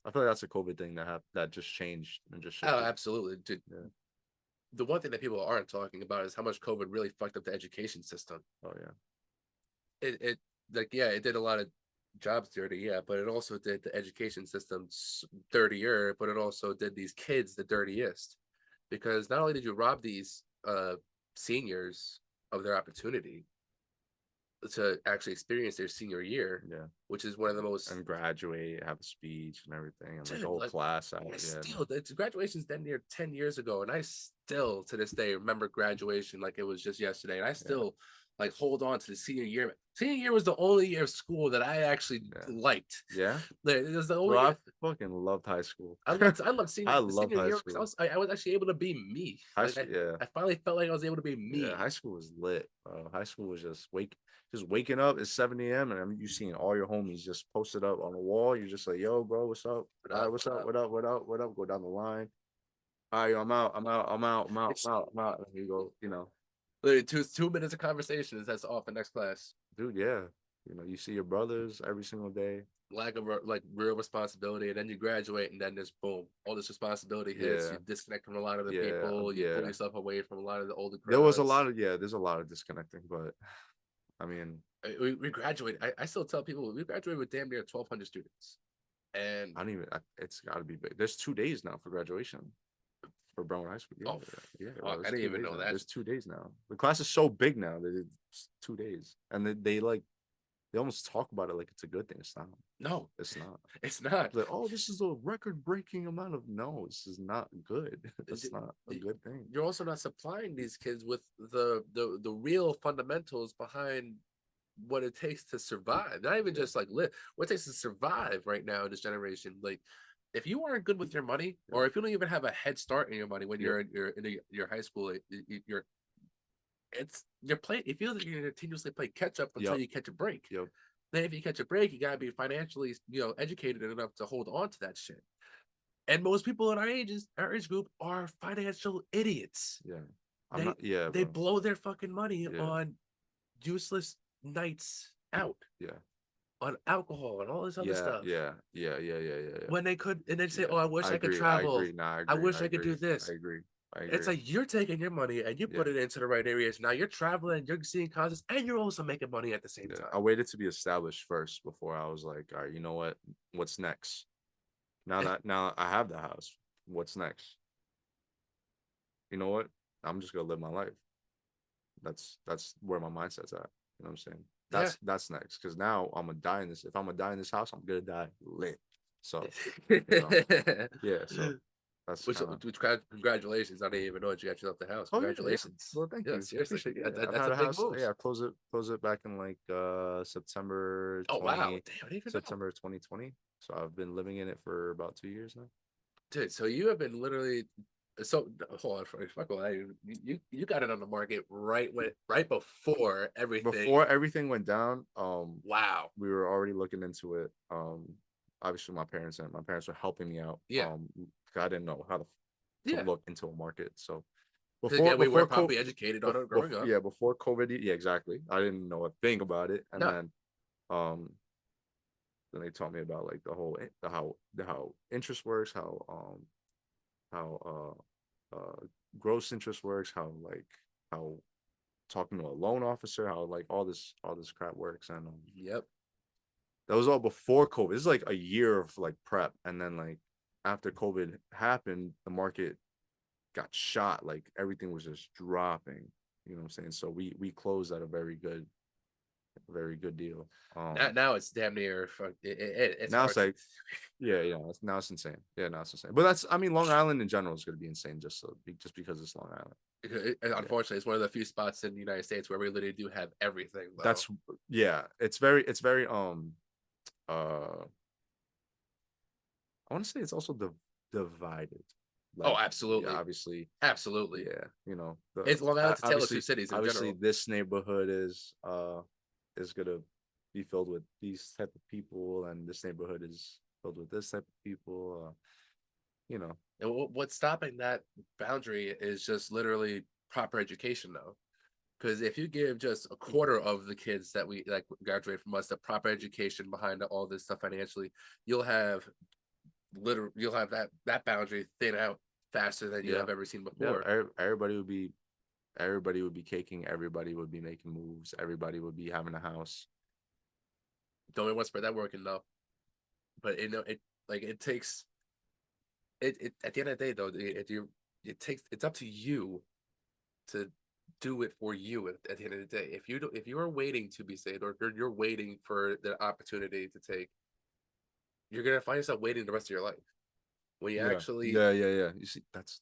Speaker 2: I feel like that's a COVID thing that just changed and just shifted.
Speaker 1: Oh, absolutely. Dude. Yeah. The one thing that people aren't talking about is how much COVID really fucked up the education system.
Speaker 2: Oh yeah.
Speaker 1: It it did a lot of jobs dirty, yeah, but it also did the education system dirtier, but it also did these kids the dirtiest. Because not only did you rob these seniors of their opportunity to actually experience their senior year, which is one of the most
Speaker 2: and graduate, have a speech and everything, and
Speaker 1: dude,
Speaker 2: like the whole class out.
Speaker 1: Still, graduation's been near 10 years ago, and I still to this day remember graduation like it was just yesterday, and I still like hold on to the senior year. Senior year was the only year of school that I actually liked.
Speaker 2: Yeah,
Speaker 1: it was the only.
Speaker 2: Bro, I fucking loved high school.
Speaker 1: I loved senior.
Speaker 2: I loved
Speaker 1: senior
Speaker 2: high
Speaker 1: year
Speaker 2: school.
Speaker 1: I was actually able to be me.
Speaker 2: High school,
Speaker 1: I finally felt like I was able to be me.
Speaker 2: Yeah, high school was lit. High school was just waking up at 7 a.m. and you seeing all your homies just posted up on the wall. You're just like, yo, bro, what's up? All right, what's up? What up? What up? What up? Go down the line. All right, yo, I'm out. And you go,
Speaker 1: literally 2 minutes of conversation that's off the next class.
Speaker 2: Dude, yeah. You see your brothers every single day.
Speaker 1: Lack of like real responsibility, and then you graduate, and then there's boom, all this responsibility hits. You disconnect from a lot of the people. You pull yourself away from a lot of the older crowds.
Speaker 2: There was a lot of there's a lot of disconnecting, but I mean,
Speaker 1: we graduated. I still tell people we graduated with damn near 1,200 students, and
Speaker 2: I don't even. It's got to be big. There's 2 days now for graduation for Brown High School.
Speaker 1: I didn't even know that.
Speaker 2: There's 2 days now. The class is so big now that it's 2 days, and they almost talk about it like it's a good thing. It's not.
Speaker 1: No,
Speaker 2: it's not.
Speaker 1: It's not.
Speaker 2: Like, oh, this is a record-breaking amount of. No, this is not good. That's not a good thing.
Speaker 1: You're also not supplying these kids with the real fundamentals behind what it takes to survive. Not even just like live. What it takes to survive right now in this generation. Like, if you aren't good with your money, or if you don't even have a head start in your money when you're in your high school, you're playing. It feels like you're continuously play catch up until you catch a break. Then if you catch a break, you gotta be financially, educated enough to hold on to that shit. And most people in our age group are financial idiots. They blow their fucking money on useless nights out. On alcohol and all this other stuff. When they could, and they say, "Oh, I wish I could travel. I wish I could do this."
Speaker 2: I agree.
Speaker 1: It's like you're taking your money and you put it into the right areas. Now you're traveling, you're seeing concerts, and you're also making money at the same time.
Speaker 2: I waited to be established first before I was like, all right, you know what? What's next? Now I have the house. What's next? You know what? I'm just gonna live my life. That's where my mindset's at. You know what I'm saying? That's next. Because now I'm gonna die in this. If I'm gonna die in this house, I'm gonna die lit. So, you know, yeah. So that's kind of.
Speaker 1: Congratulations. I didn't even know that you got yourself the house.
Speaker 2: Oh yeah, yeah.
Speaker 1: Congratulations.
Speaker 2: Well, thank
Speaker 1: Yeah,
Speaker 2: you.
Speaker 1: seriously.
Speaker 2: Appreciate it. Yeah, I've
Speaker 1: That's
Speaker 2: had
Speaker 1: a
Speaker 2: a
Speaker 1: big
Speaker 2: house.
Speaker 1: move.
Speaker 2: Yeah, close it back in like September
Speaker 1: Oh wow.
Speaker 2: 20
Speaker 1: Damn, I didn't even know.
Speaker 2: September 2020. So I've been living in it for about 2 years now.
Speaker 1: Dude, so you have been literally so hold on for fuck all that. You got it on the market right before everything.
Speaker 2: Before everything went down,
Speaker 1: Wow.
Speaker 2: we were already looking into it. Obviously my parents were helping me out.
Speaker 1: Yeah.
Speaker 2: I didn't know how to
Speaker 1: Yeah.
Speaker 2: look into a market. So
Speaker 1: Because again, we
Speaker 2: before
Speaker 1: weren't
Speaker 2: COVID,
Speaker 1: properly educated on it growing up.
Speaker 2: yeah, before COVID, yeah, exactly. I didn't know a thing about it, and
Speaker 1: No.
Speaker 2: um, then they taught me about like how interest works, how gross interest works, how talking to a loan officer, how like all this crap works, and
Speaker 1: Yep.
Speaker 2: that was all before COVID. This is like a year of like prep, and then like after COVID happened, the market got shot. Like everything was just dropping. You know what I'm saying? So we closed at a very good deal.
Speaker 1: Now it's damn near it's
Speaker 2: Now
Speaker 1: hard
Speaker 2: it's like, yeah, now it's insane. Yeah, now it's insane. But that's, I mean, Long Island in general is going to be insane just because it's Long Island.
Speaker 1: unfortunately it's one of the few spots in the United States where we literally do have everything though.
Speaker 2: That's yeah. It's very I want to say it's also divided.
Speaker 1: Oh,
Speaker 2: Like,
Speaker 1: absolutely.
Speaker 2: yeah, obviously,
Speaker 1: Absolutely.
Speaker 2: yeah.
Speaker 1: It's Long Island's a tale of two
Speaker 2: obviously,
Speaker 1: cities in
Speaker 2: obviously,
Speaker 1: general.
Speaker 2: this neighborhood is gonna be filled with these type of people, and this neighborhood is filled with this type of people. You know,
Speaker 1: And what's stopping that boundary is just literally proper education, though. Because if you give just a quarter of the kids that we like graduate from us the proper education behind all this stuff financially, you'll have that boundary thin out faster than you
Speaker 2: yeah,
Speaker 1: have ever seen
Speaker 2: yeah.
Speaker 1: before.
Speaker 2: Everybody would be caking. Everybody would be making moves. Everybody would be having a house.
Speaker 1: Don't really want to spread that working though. But it takes it at the end of the day though, it's up to you to do it for you at the end of the day. If you are waiting to be saved or you're waiting for the opportunity to take, you're gonna find yourself waiting the rest of your life. When you
Speaker 2: Yeah,
Speaker 1: actually
Speaker 2: yeah. You see, that's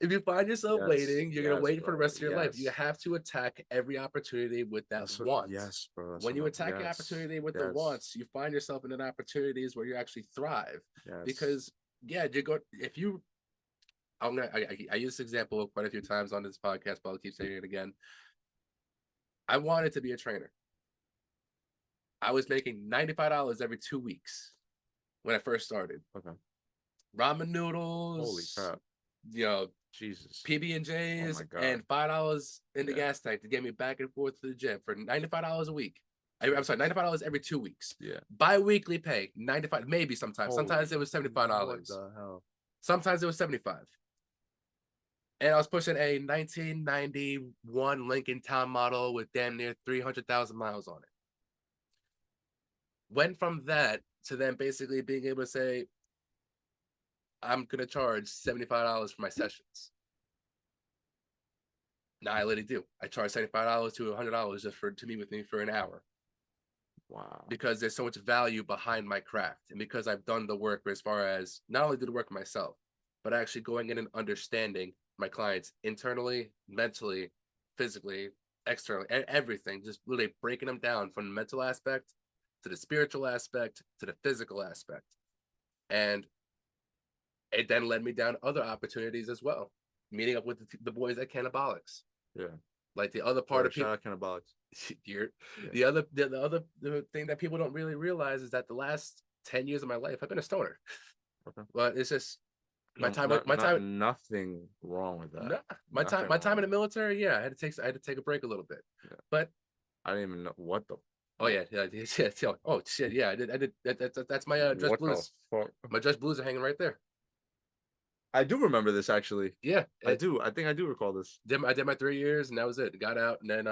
Speaker 1: if you find yourself
Speaker 2: yes,
Speaker 1: waiting, you're gonna
Speaker 2: yes,
Speaker 1: wait for the
Speaker 2: bro.
Speaker 1: rest of your life. You
Speaker 2: Yes,
Speaker 1: have to attack every opportunity with that
Speaker 2: that's what.
Speaker 1: want.
Speaker 2: Yes, bro. That's
Speaker 1: When
Speaker 2: what
Speaker 1: you
Speaker 2: I'm.
Speaker 1: attack the
Speaker 2: Yes,
Speaker 1: opportunity with the
Speaker 2: yes,
Speaker 1: wants, you find yourself in opportunities where you actually thrive.
Speaker 2: yes.
Speaker 1: Because yeah, you go if you I use this example quite a few times on this podcast, but I'll keep saying it again. I wanted to be a trainer. I was making $95 every 2 weeks when I first started.
Speaker 2: Okay.
Speaker 1: Ramen
Speaker 2: Holy
Speaker 1: noodles,
Speaker 2: crap.
Speaker 1: you know,
Speaker 2: Jesus.
Speaker 1: PB and
Speaker 2: Oh
Speaker 1: J's,
Speaker 2: my God.
Speaker 1: and $5 in the
Speaker 2: Yeah.
Speaker 1: gas tank to get me back and forth to the gym for $95 a week. I'm sorry, $95 every 2 weeks.
Speaker 2: Yeah.
Speaker 1: Bi-weekly pay, 95, maybe sometimes.
Speaker 2: Holy.
Speaker 1: Sometimes it was
Speaker 2: What
Speaker 1: $75.
Speaker 2: the hell?
Speaker 1: Sometimes it was 75. And I was pushing a 1991 Lincoln Town model with damn near 300,000 miles on it. Went from that to then basically being able to say, I'm going to charge $75 for my sessions. Now I literally do. I charge $75 to $100 just to meet with me for an hour.
Speaker 2: Wow.
Speaker 1: Because there's so much value behind my craft. And because I've done the work as far as not only do the work myself, but actually going in and understanding my clients internally, mentally, physically, externally, everything, just really breaking them down from the mental aspect to the spiritual aspect to the physical aspect. And it then led me down other opportunities as well, meeting up with the boys at Cannabolics.
Speaker 2: Yeah.
Speaker 1: Like the other part of people,
Speaker 2: shout out Cannabolics.
Speaker 1: The thing that people don't really realize is that the last 10 years of my life I've been a stoner.
Speaker 2: Okay.
Speaker 1: But it's just
Speaker 2: nothing wrong with that.
Speaker 1: No, my time in the military, yeah, I had to take a break a little bit.
Speaker 2: Yeah.
Speaker 1: But
Speaker 2: I didn't even know what the.
Speaker 1: Oh yeah. Oh shit, yeah, I did. That's my dress blues. My dress blues are hanging right there.
Speaker 2: I do remember this actually.
Speaker 1: Yeah,
Speaker 2: I do. I think I do recall this.
Speaker 1: I did my 3 years, and that was it. Got out, and then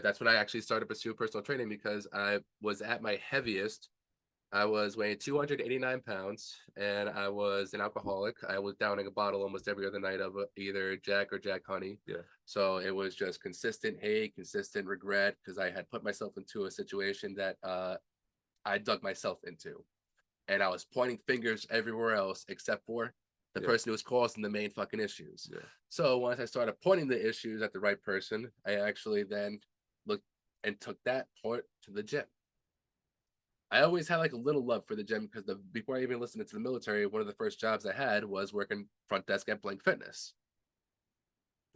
Speaker 1: that's when I actually started to pursue personal training because I was at my heaviest I was weighing 289 pounds, and I was an alcoholic. I was downing a bottle almost every other night of either Jack or Jack Honey.
Speaker 2: Yeah.
Speaker 1: So it was just consistent hate, consistent regret, because I had put myself into a situation that I dug myself into, and I was pointing fingers everywhere else except for the person who was causing the main fucking issues.
Speaker 2: Yeah.
Speaker 1: So once I started pointing the issues at the right person, I actually then looked and took that point to the gym. I always had like a little love for the gym because before I even listened to the military, one of the first jobs I had was working front desk at Blink Fitness.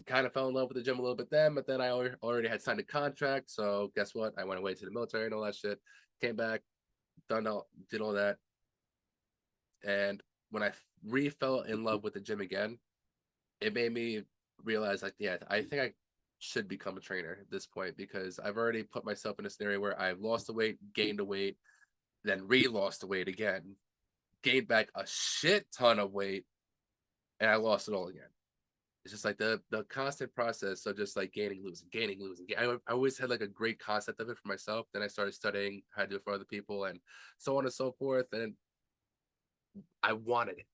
Speaker 1: Kind of fell in love with the gym a little bit then, but then I already had signed a contract. So guess what? I went away to the military and all that shit. Came back, did all that, and when I fell in love with the gym again, it made me realize like, yeah, I think I should become a trainer at this point because I've already put myself in a scenario where I've lost the weight, gained the weight, then re-lost the weight again, gained back a shit ton of weight, and I lost it all again. It's just like the constant process of just like gaining, losing, gaining, losing. I always had like a great concept of it for myself. Then I started studying how to do it for other people and so on and so forth. And I wanted it.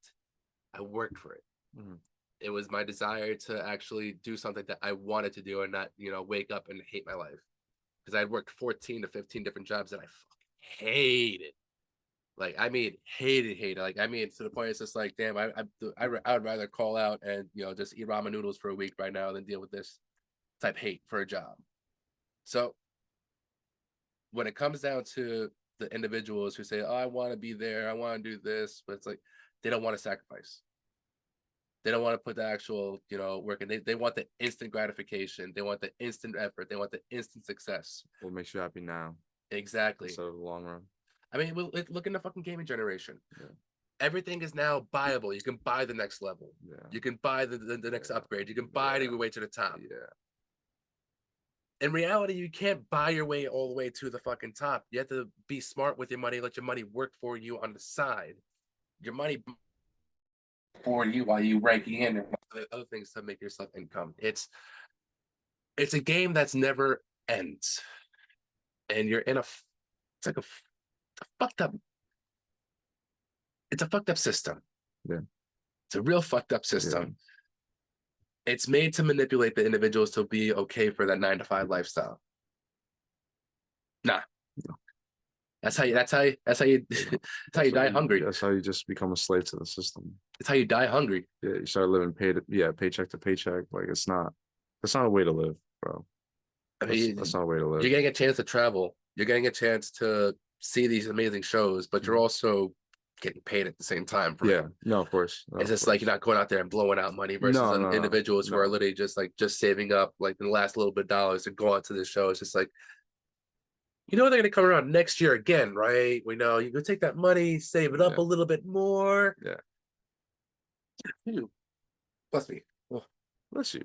Speaker 1: I worked for it.
Speaker 2: Mm-hmm.
Speaker 1: It was my desire to actually do something that I wanted to do and not, wake up and hate my life. Because I had worked 14 to 15 different jobs that I fucking hated. Like, I mean, hated. Like, I mean, to the point it's just like, damn, I would rather call out and, just eat ramen noodles for a week right now than deal with this type hate for a job. So when it comes down to the individuals who say, oh, I want to be there, I want to do this, but it's like, they don't want to sacrifice. They don't want to put the actual, work in. They want the instant gratification. They want the instant effort. They want the instant success.
Speaker 2: What makes you happy now?
Speaker 1: Exactly.
Speaker 2: So the long run.
Speaker 1: I mean, look in the fucking gaming generation.
Speaker 2: Yeah.
Speaker 1: Everything is now buyable. You can buy the next level.
Speaker 2: Yeah.
Speaker 1: You can buy the next upgrade. You can buy your way to the top.
Speaker 2: Yeah.
Speaker 1: In reality, you can't buy your way all the way to the fucking top. You have to be smart with your money. Let your money work for you on the side. Your money for you while you ranking in other things to make yourself income. It's a game that's never ends, and you're in it's like a fucked up. It's a fucked up system.
Speaker 2: Yeah,
Speaker 1: it's a real fucked up system.
Speaker 2: Yeah.
Speaker 1: It's made to manipulate the individuals to be okay for that 9 to 5 lifestyle. Nah,
Speaker 2: no.
Speaker 1: That's how you die hungry.
Speaker 2: That's how you just become a slave to the system.
Speaker 1: It's how you die hungry.
Speaker 2: Yeah, you start living paycheck to paycheck. Like that's not a way to live, bro. That's not a way to live.
Speaker 1: You're getting a chance to travel. You're getting a chance to see these amazing shows, but you're also getting paid at the same time.
Speaker 2: No, of course.
Speaker 1: It's just like you're not going out there and blowing out money versus individuals who are literally just saving up like the last little bit of dollars to go out to the show. It's just like, they're going to come around next year again, right? We know you can take that money, save it up a little bit more.
Speaker 2: Yeah.
Speaker 1: Bless me.
Speaker 2: Oh, bless you.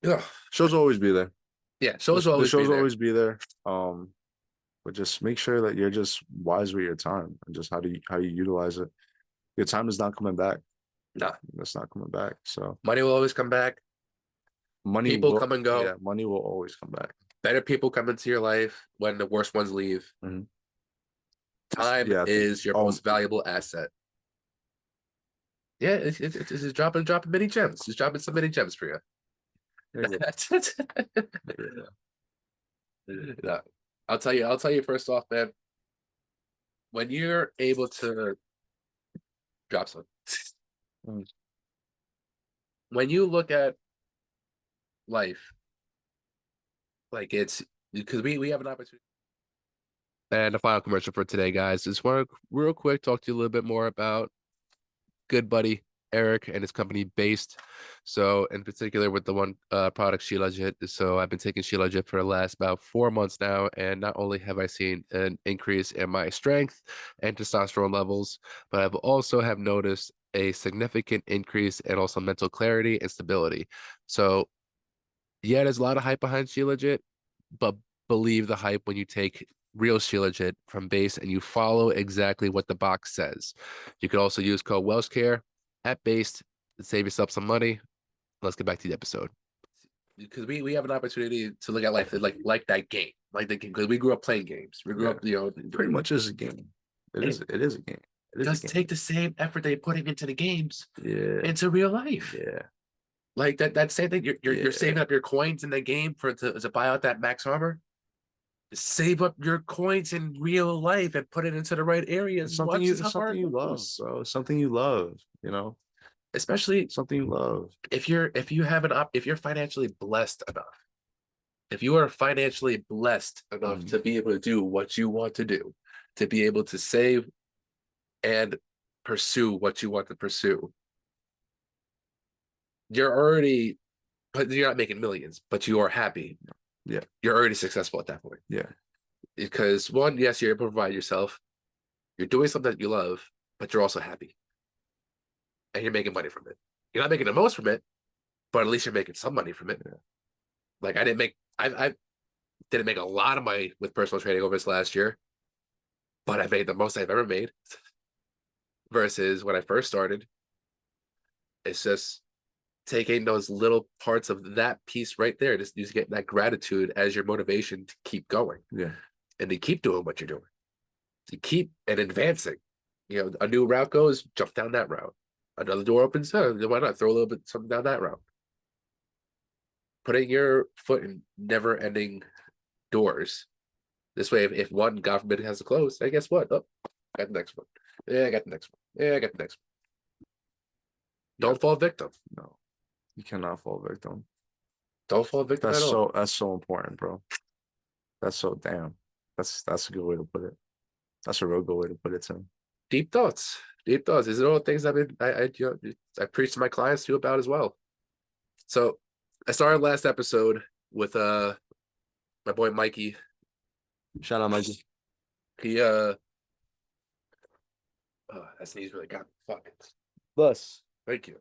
Speaker 1: Yeah.
Speaker 2: Shows will always be there.
Speaker 1: Yeah, shows will
Speaker 2: always be there. But just make sure that you're just wise with your time and just how you utilize it. Your time is not coming back.
Speaker 1: Nah,
Speaker 2: that's not coming back. So
Speaker 1: money will always come back. People come and go.
Speaker 2: Yeah, money will always come back.
Speaker 1: Better people come into your life when the worst ones leave.
Speaker 2: Mm-hmm.
Speaker 1: Time is your most valuable asset. Yeah, it's dropping many gems. It's dropping so many gems for you. Yeah. I'll tell you first off, man. When you're able to drop some, when you look at life, like it's because we have an opportunity. And the final commercial for today, guys, just want to real quick talk to you a little bit more about good buddy Eric and his company VIST. So in particular with the one product Shilajit. So I've been taking Shilajit for the last about 4 months now, and not only have I seen an increase in my strength and testosterone levels, but I've also have noticed a significant increase in also mental clarity and stability. So yeah, there's a lot of hype behind Shilajit, but believe the hype when you take real Shilajit from base and you follow exactly what the box says. You can also use code Welshcare at base to save yourself some money. Let's get back to the episode. Because we have an opportunity to look at life like that game. Like the game, because we grew up playing games. We grew up,
Speaker 2: pretty much as a game. It is a game. It is a
Speaker 1: Just
Speaker 2: game.
Speaker 1: take the same effort they putting into the games
Speaker 2: Yeah.
Speaker 1: into real life.
Speaker 2: Yeah.
Speaker 1: Like that same thing. You're
Speaker 2: Yeah.
Speaker 1: saving up your coins in the game to buy out that max armor. Save up your coins in real life and put it into the right areas. Watch this how far
Speaker 2: Something
Speaker 1: it
Speaker 2: you love,
Speaker 1: goes.
Speaker 2: bro. Something you love, you know?
Speaker 1: Especially
Speaker 2: Something you love.
Speaker 1: if you have if you're financially blessed enough. If you are financially blessed enough to be able to do what you want to do, to be able to save and pursue what you want to pursue, you're already, but you're not making millions, but you are happy.
Speaker 2: Yeah.
Speaker 1: You're already successful at that point.
Speaker 2: Yeah.
Speaker 1: Because one, yes, you're able to provide yourself. You're doing something that you love, but you're also happy. And you're making money from it. You're not making the most from it, but at least you're making some money from it.
Speaker 2: Yeah.
Speaker 1: Like I didn't make a lot of money with personal training over this last year, but I made the most I've ever made versus when I first started. It's just taking those little parts of that piece right there. Just get that gratitude as your motivation to keep going.
Speaker 2: Yeah.
Speaker 1: And to keep doing what you're doing. To keep and advancing. You know, a new route goes, jump down that route. Another door opens, why not throw a little bit something down that route? Putting your foot in never ending doors. This way, if one, God forbid, has to close, hey, guess what? Oh, I got the next one. Yeah, I got the next one. Yeah, I got the next one. Don't fall victim.
Speaker 2: No, you cannot fall victim.
Speaker 1: Don't fall victim at all.
Speaker 2: That's so important, bro. That's so damn. That's a good way to put it. That's a real good way to put it, Tim.
Speaker 1: Deep thoughts. Deep thoughts. These are all things I preach to my clients too about as well. So I started last episode with my boy Mikey.
Speaker 2: Shout out, Mikey.
Speaker 1: He that sneeze really got me. Fuck.
Speaker 2: Thus.
Speaker 1: Thank you.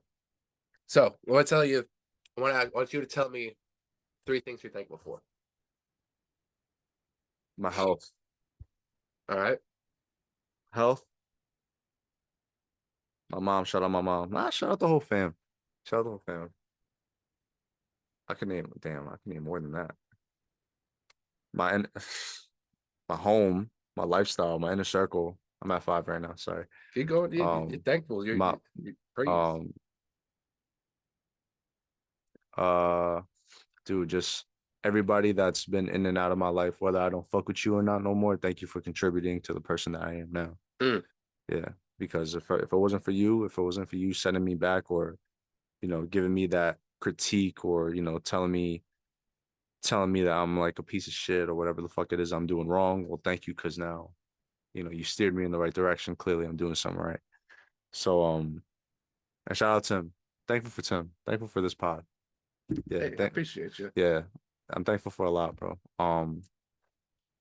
Speaker 1: So I want to tell you, I want you to tell me 3 things you're thankful for.
Speaker 2: My health.
Speaker 1: All right.
Speaker 2: Health. My mom. Shout out my mom. Nah, shout out the whole fam. Shout out the whole fam. I can name more than that. My my home, my lifestyle, my inner circle. I'm at 5 right now. Sorry.
Speaker 1: Keep going. You're thankful. You're praise.
Speaker 2: Dude, just everybody that's been in and out of my life, whether I don't fuck with you or not no more, thank you for contributing to the person that I am now. Yeah, because if it wasn't for you, if it wasn't for you sending me back or, you know, giving me that critique or, you know, telling me that I'm like a piece of shit or whatever the fuck it is I'm doing wrong, well, thank you, because now, you know, you steered me in the right direction. Clearly I'm doing something right. So and shout out Tim. Thankful for Tim. Thankful for this pod. Yeah,
Speaker 1: Hey, I appreciate you.
Speaker 2: Yeah, I'm thankful for a lot, bro.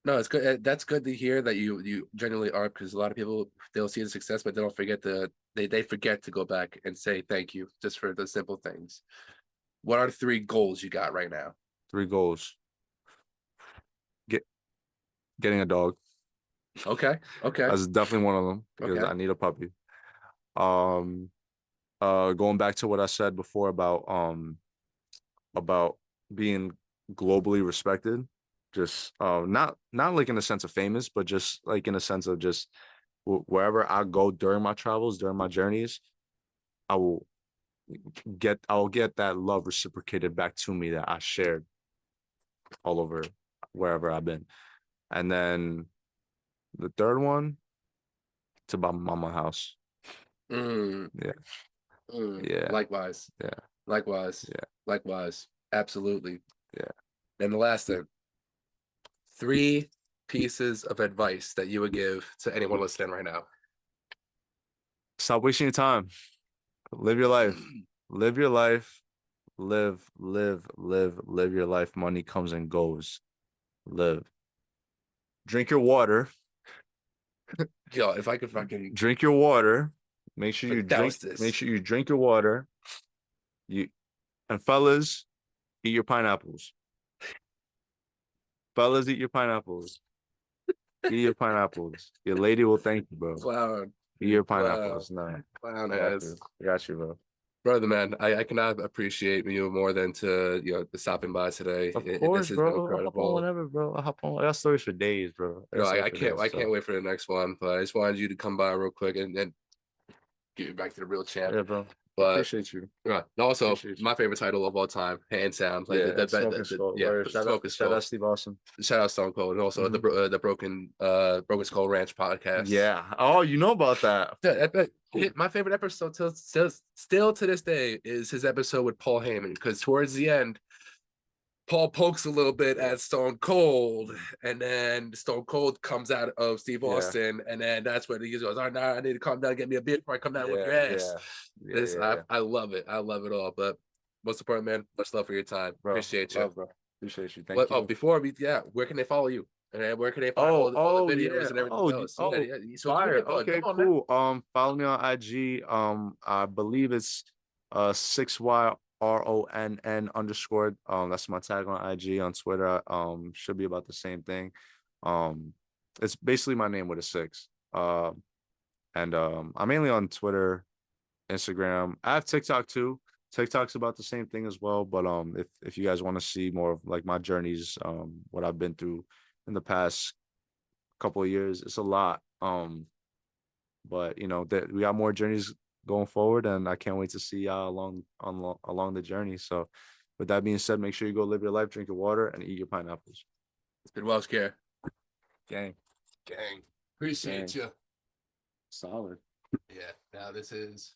Speaker 1: No, it's good. That's good to hear that you genuinely are, because a lot of people, they'll see the success, but they don't forget they forget to go back and say thank you just for the simple things. What are the 3 goals you got right now?
Speaker 2: 3 goals. Getting a dog.
Speaker 1: Okay.
Speaker 2: That's definitely one of them because
Speaker 1: Okay.
Speaker 2: I need a puppy. Going back to what I said before about being globally respected, just not like in a sense of famous, but just like in a sense of just wherever I go during my travels, during my journeys, I'll get that love reciprocated back to me that I shared all over wherever I've been. And then the third one, to buy my mama house. Yeah. Yeah.
Speaker 1: Likewise.
Speaker 2: Yeah.
Speaker 1: Likewise.
Speaker 2: Yeah.
Speaker 1: Likewise. Absolutely.
Speaker 2: Yeah.
Speaker 1: And the last thing, 3 pieces of advice that you would give to anyone listening right now.
Speaker 2: Stop wasting your time. Live your life. Live your life. Live your life. Money comes and goes. Live. Drink your water.
Speaker 1: Yo, if I could fucking
Speaker 2: drink your water. Make sure you drink.
Speaker 1: This.
Speaker 2: Make sure you drink your water. And fellas, eat your pineapples. Fellas, eat your pineapples. Eat your pineapples. Your lady will thank you, bro.
Speaker 1: Clown.
Speaker 2: Eat your pineapples. No.
Speaker 1: Clown
Speaker 2: I got you, bro.
Speaker 1: Brother, man, I cannot appreciate you more than to the stopping by today.
Speaker 2: Of
Speaker 1: This
Speaker 2: course,
Speaker 1: has been
Speaker 2: bro. I hop on
Speaker 1: incredible.
Speaker 2: whenever, bro. I hop on. I got stories for days, bro. I got stories
Speaker 1: I
Speaker 2: for
Speaker 1: can't
Speaker 2: days.
Speaker 1: I can't
Speaker 2: So
Speaker 1: wait for the next one. But I just wanted you to come by real quick and get you back to the real champ.
Speaker 2: yeah, bro.
Speaker 1: But
Speaker 2: Appreciate you.
Speaker 1: also
Speaker 2: Appreciate you.
Speaker 1: my favorite title of all time, hands down, like
Speaker 2: Yeah, Smoking Skull.
Speaker 1: yeah,
Speaker 2: Or
Speaker 1: Smoking
Speaker 2: shout out
Speaker 1: Skull.
Speaker 2: Steve Austin.
Speaker 1: Shout out Stone Cold, and also
Speaker 2: Mhm.
Speaker 1: the Broken Skull Ranch podcast.
Speaker 2: Yeah. Oh, you know about that.
Speaker 1: My favorite episode still to this day is his episode with Paul Heyman, because towards the end, Paul pokes a little bit at Stone Cold, and then Stone Cold comes out of Steve
Speaker 2: Yeah.
Speaker 1: Austin, and then that's when he goes, "All right, now I need to calm down and get me a beer before I come down with
Speaker 2: Yeah.
Speaker 1: your ass."
Speaker 2: Yeah. Yeah.
Speaker 1: This
Speaker 2: Yeah. Yeah.
Speaker 1: I love it. I love it all. But most important, man, much love for your time.
Speaker 2: Bro.
Speaker 1: Appreciate you.
Speaker 2: Love, bro. Appreciate you.
Speaker 1: What?
Speaker 2: Thank
Speaker 1: Oh,
Speaker 2: you.
Speaker 1: before we, where can they follow you? And where can they find
Speaker 2: Oh,
Speaker 1: all the
Speaker 2: oh
Speaker 1: videos
Speaker 2: yeah.
Speaker 1: and everything
Speaker 2: Oh,
Speaker 1: else? Yeah,
Speaker 2: oh,
Speaker 1: yeah. So give me a
Speaker 2: fire.
Speaker 1: plug. Come
Speaker 2: Okay,
Speaker 1: on, man.
Speaker 2: cool. Follow me on IG. I believe it's 6YRONN underscore. That's my tag on IG. On Twitter. Should be about the same thing. Um, it's basically my name with a six. And I'm mainly on Twitter, Instagram. I have TikTok too. TikTok's about the same thing as well. But if you guys want to see more of like my journeys, what I've been through in the past couple of years, it's a lot. But you know that we got more journeys going forward, and I can't wait to see y'all along the journey. So, with that being said, make sure you go live your life, drink your water, and eat your pineapples.
Speaker 1: It's been Welshcare.
Speaker 2: Gang,
Speaker 1: Gang. Appreciate
Speaker 2: gang,
Speaker 1: you.
Speaker 2: solid.
Speaker 1: Yeah. Now this is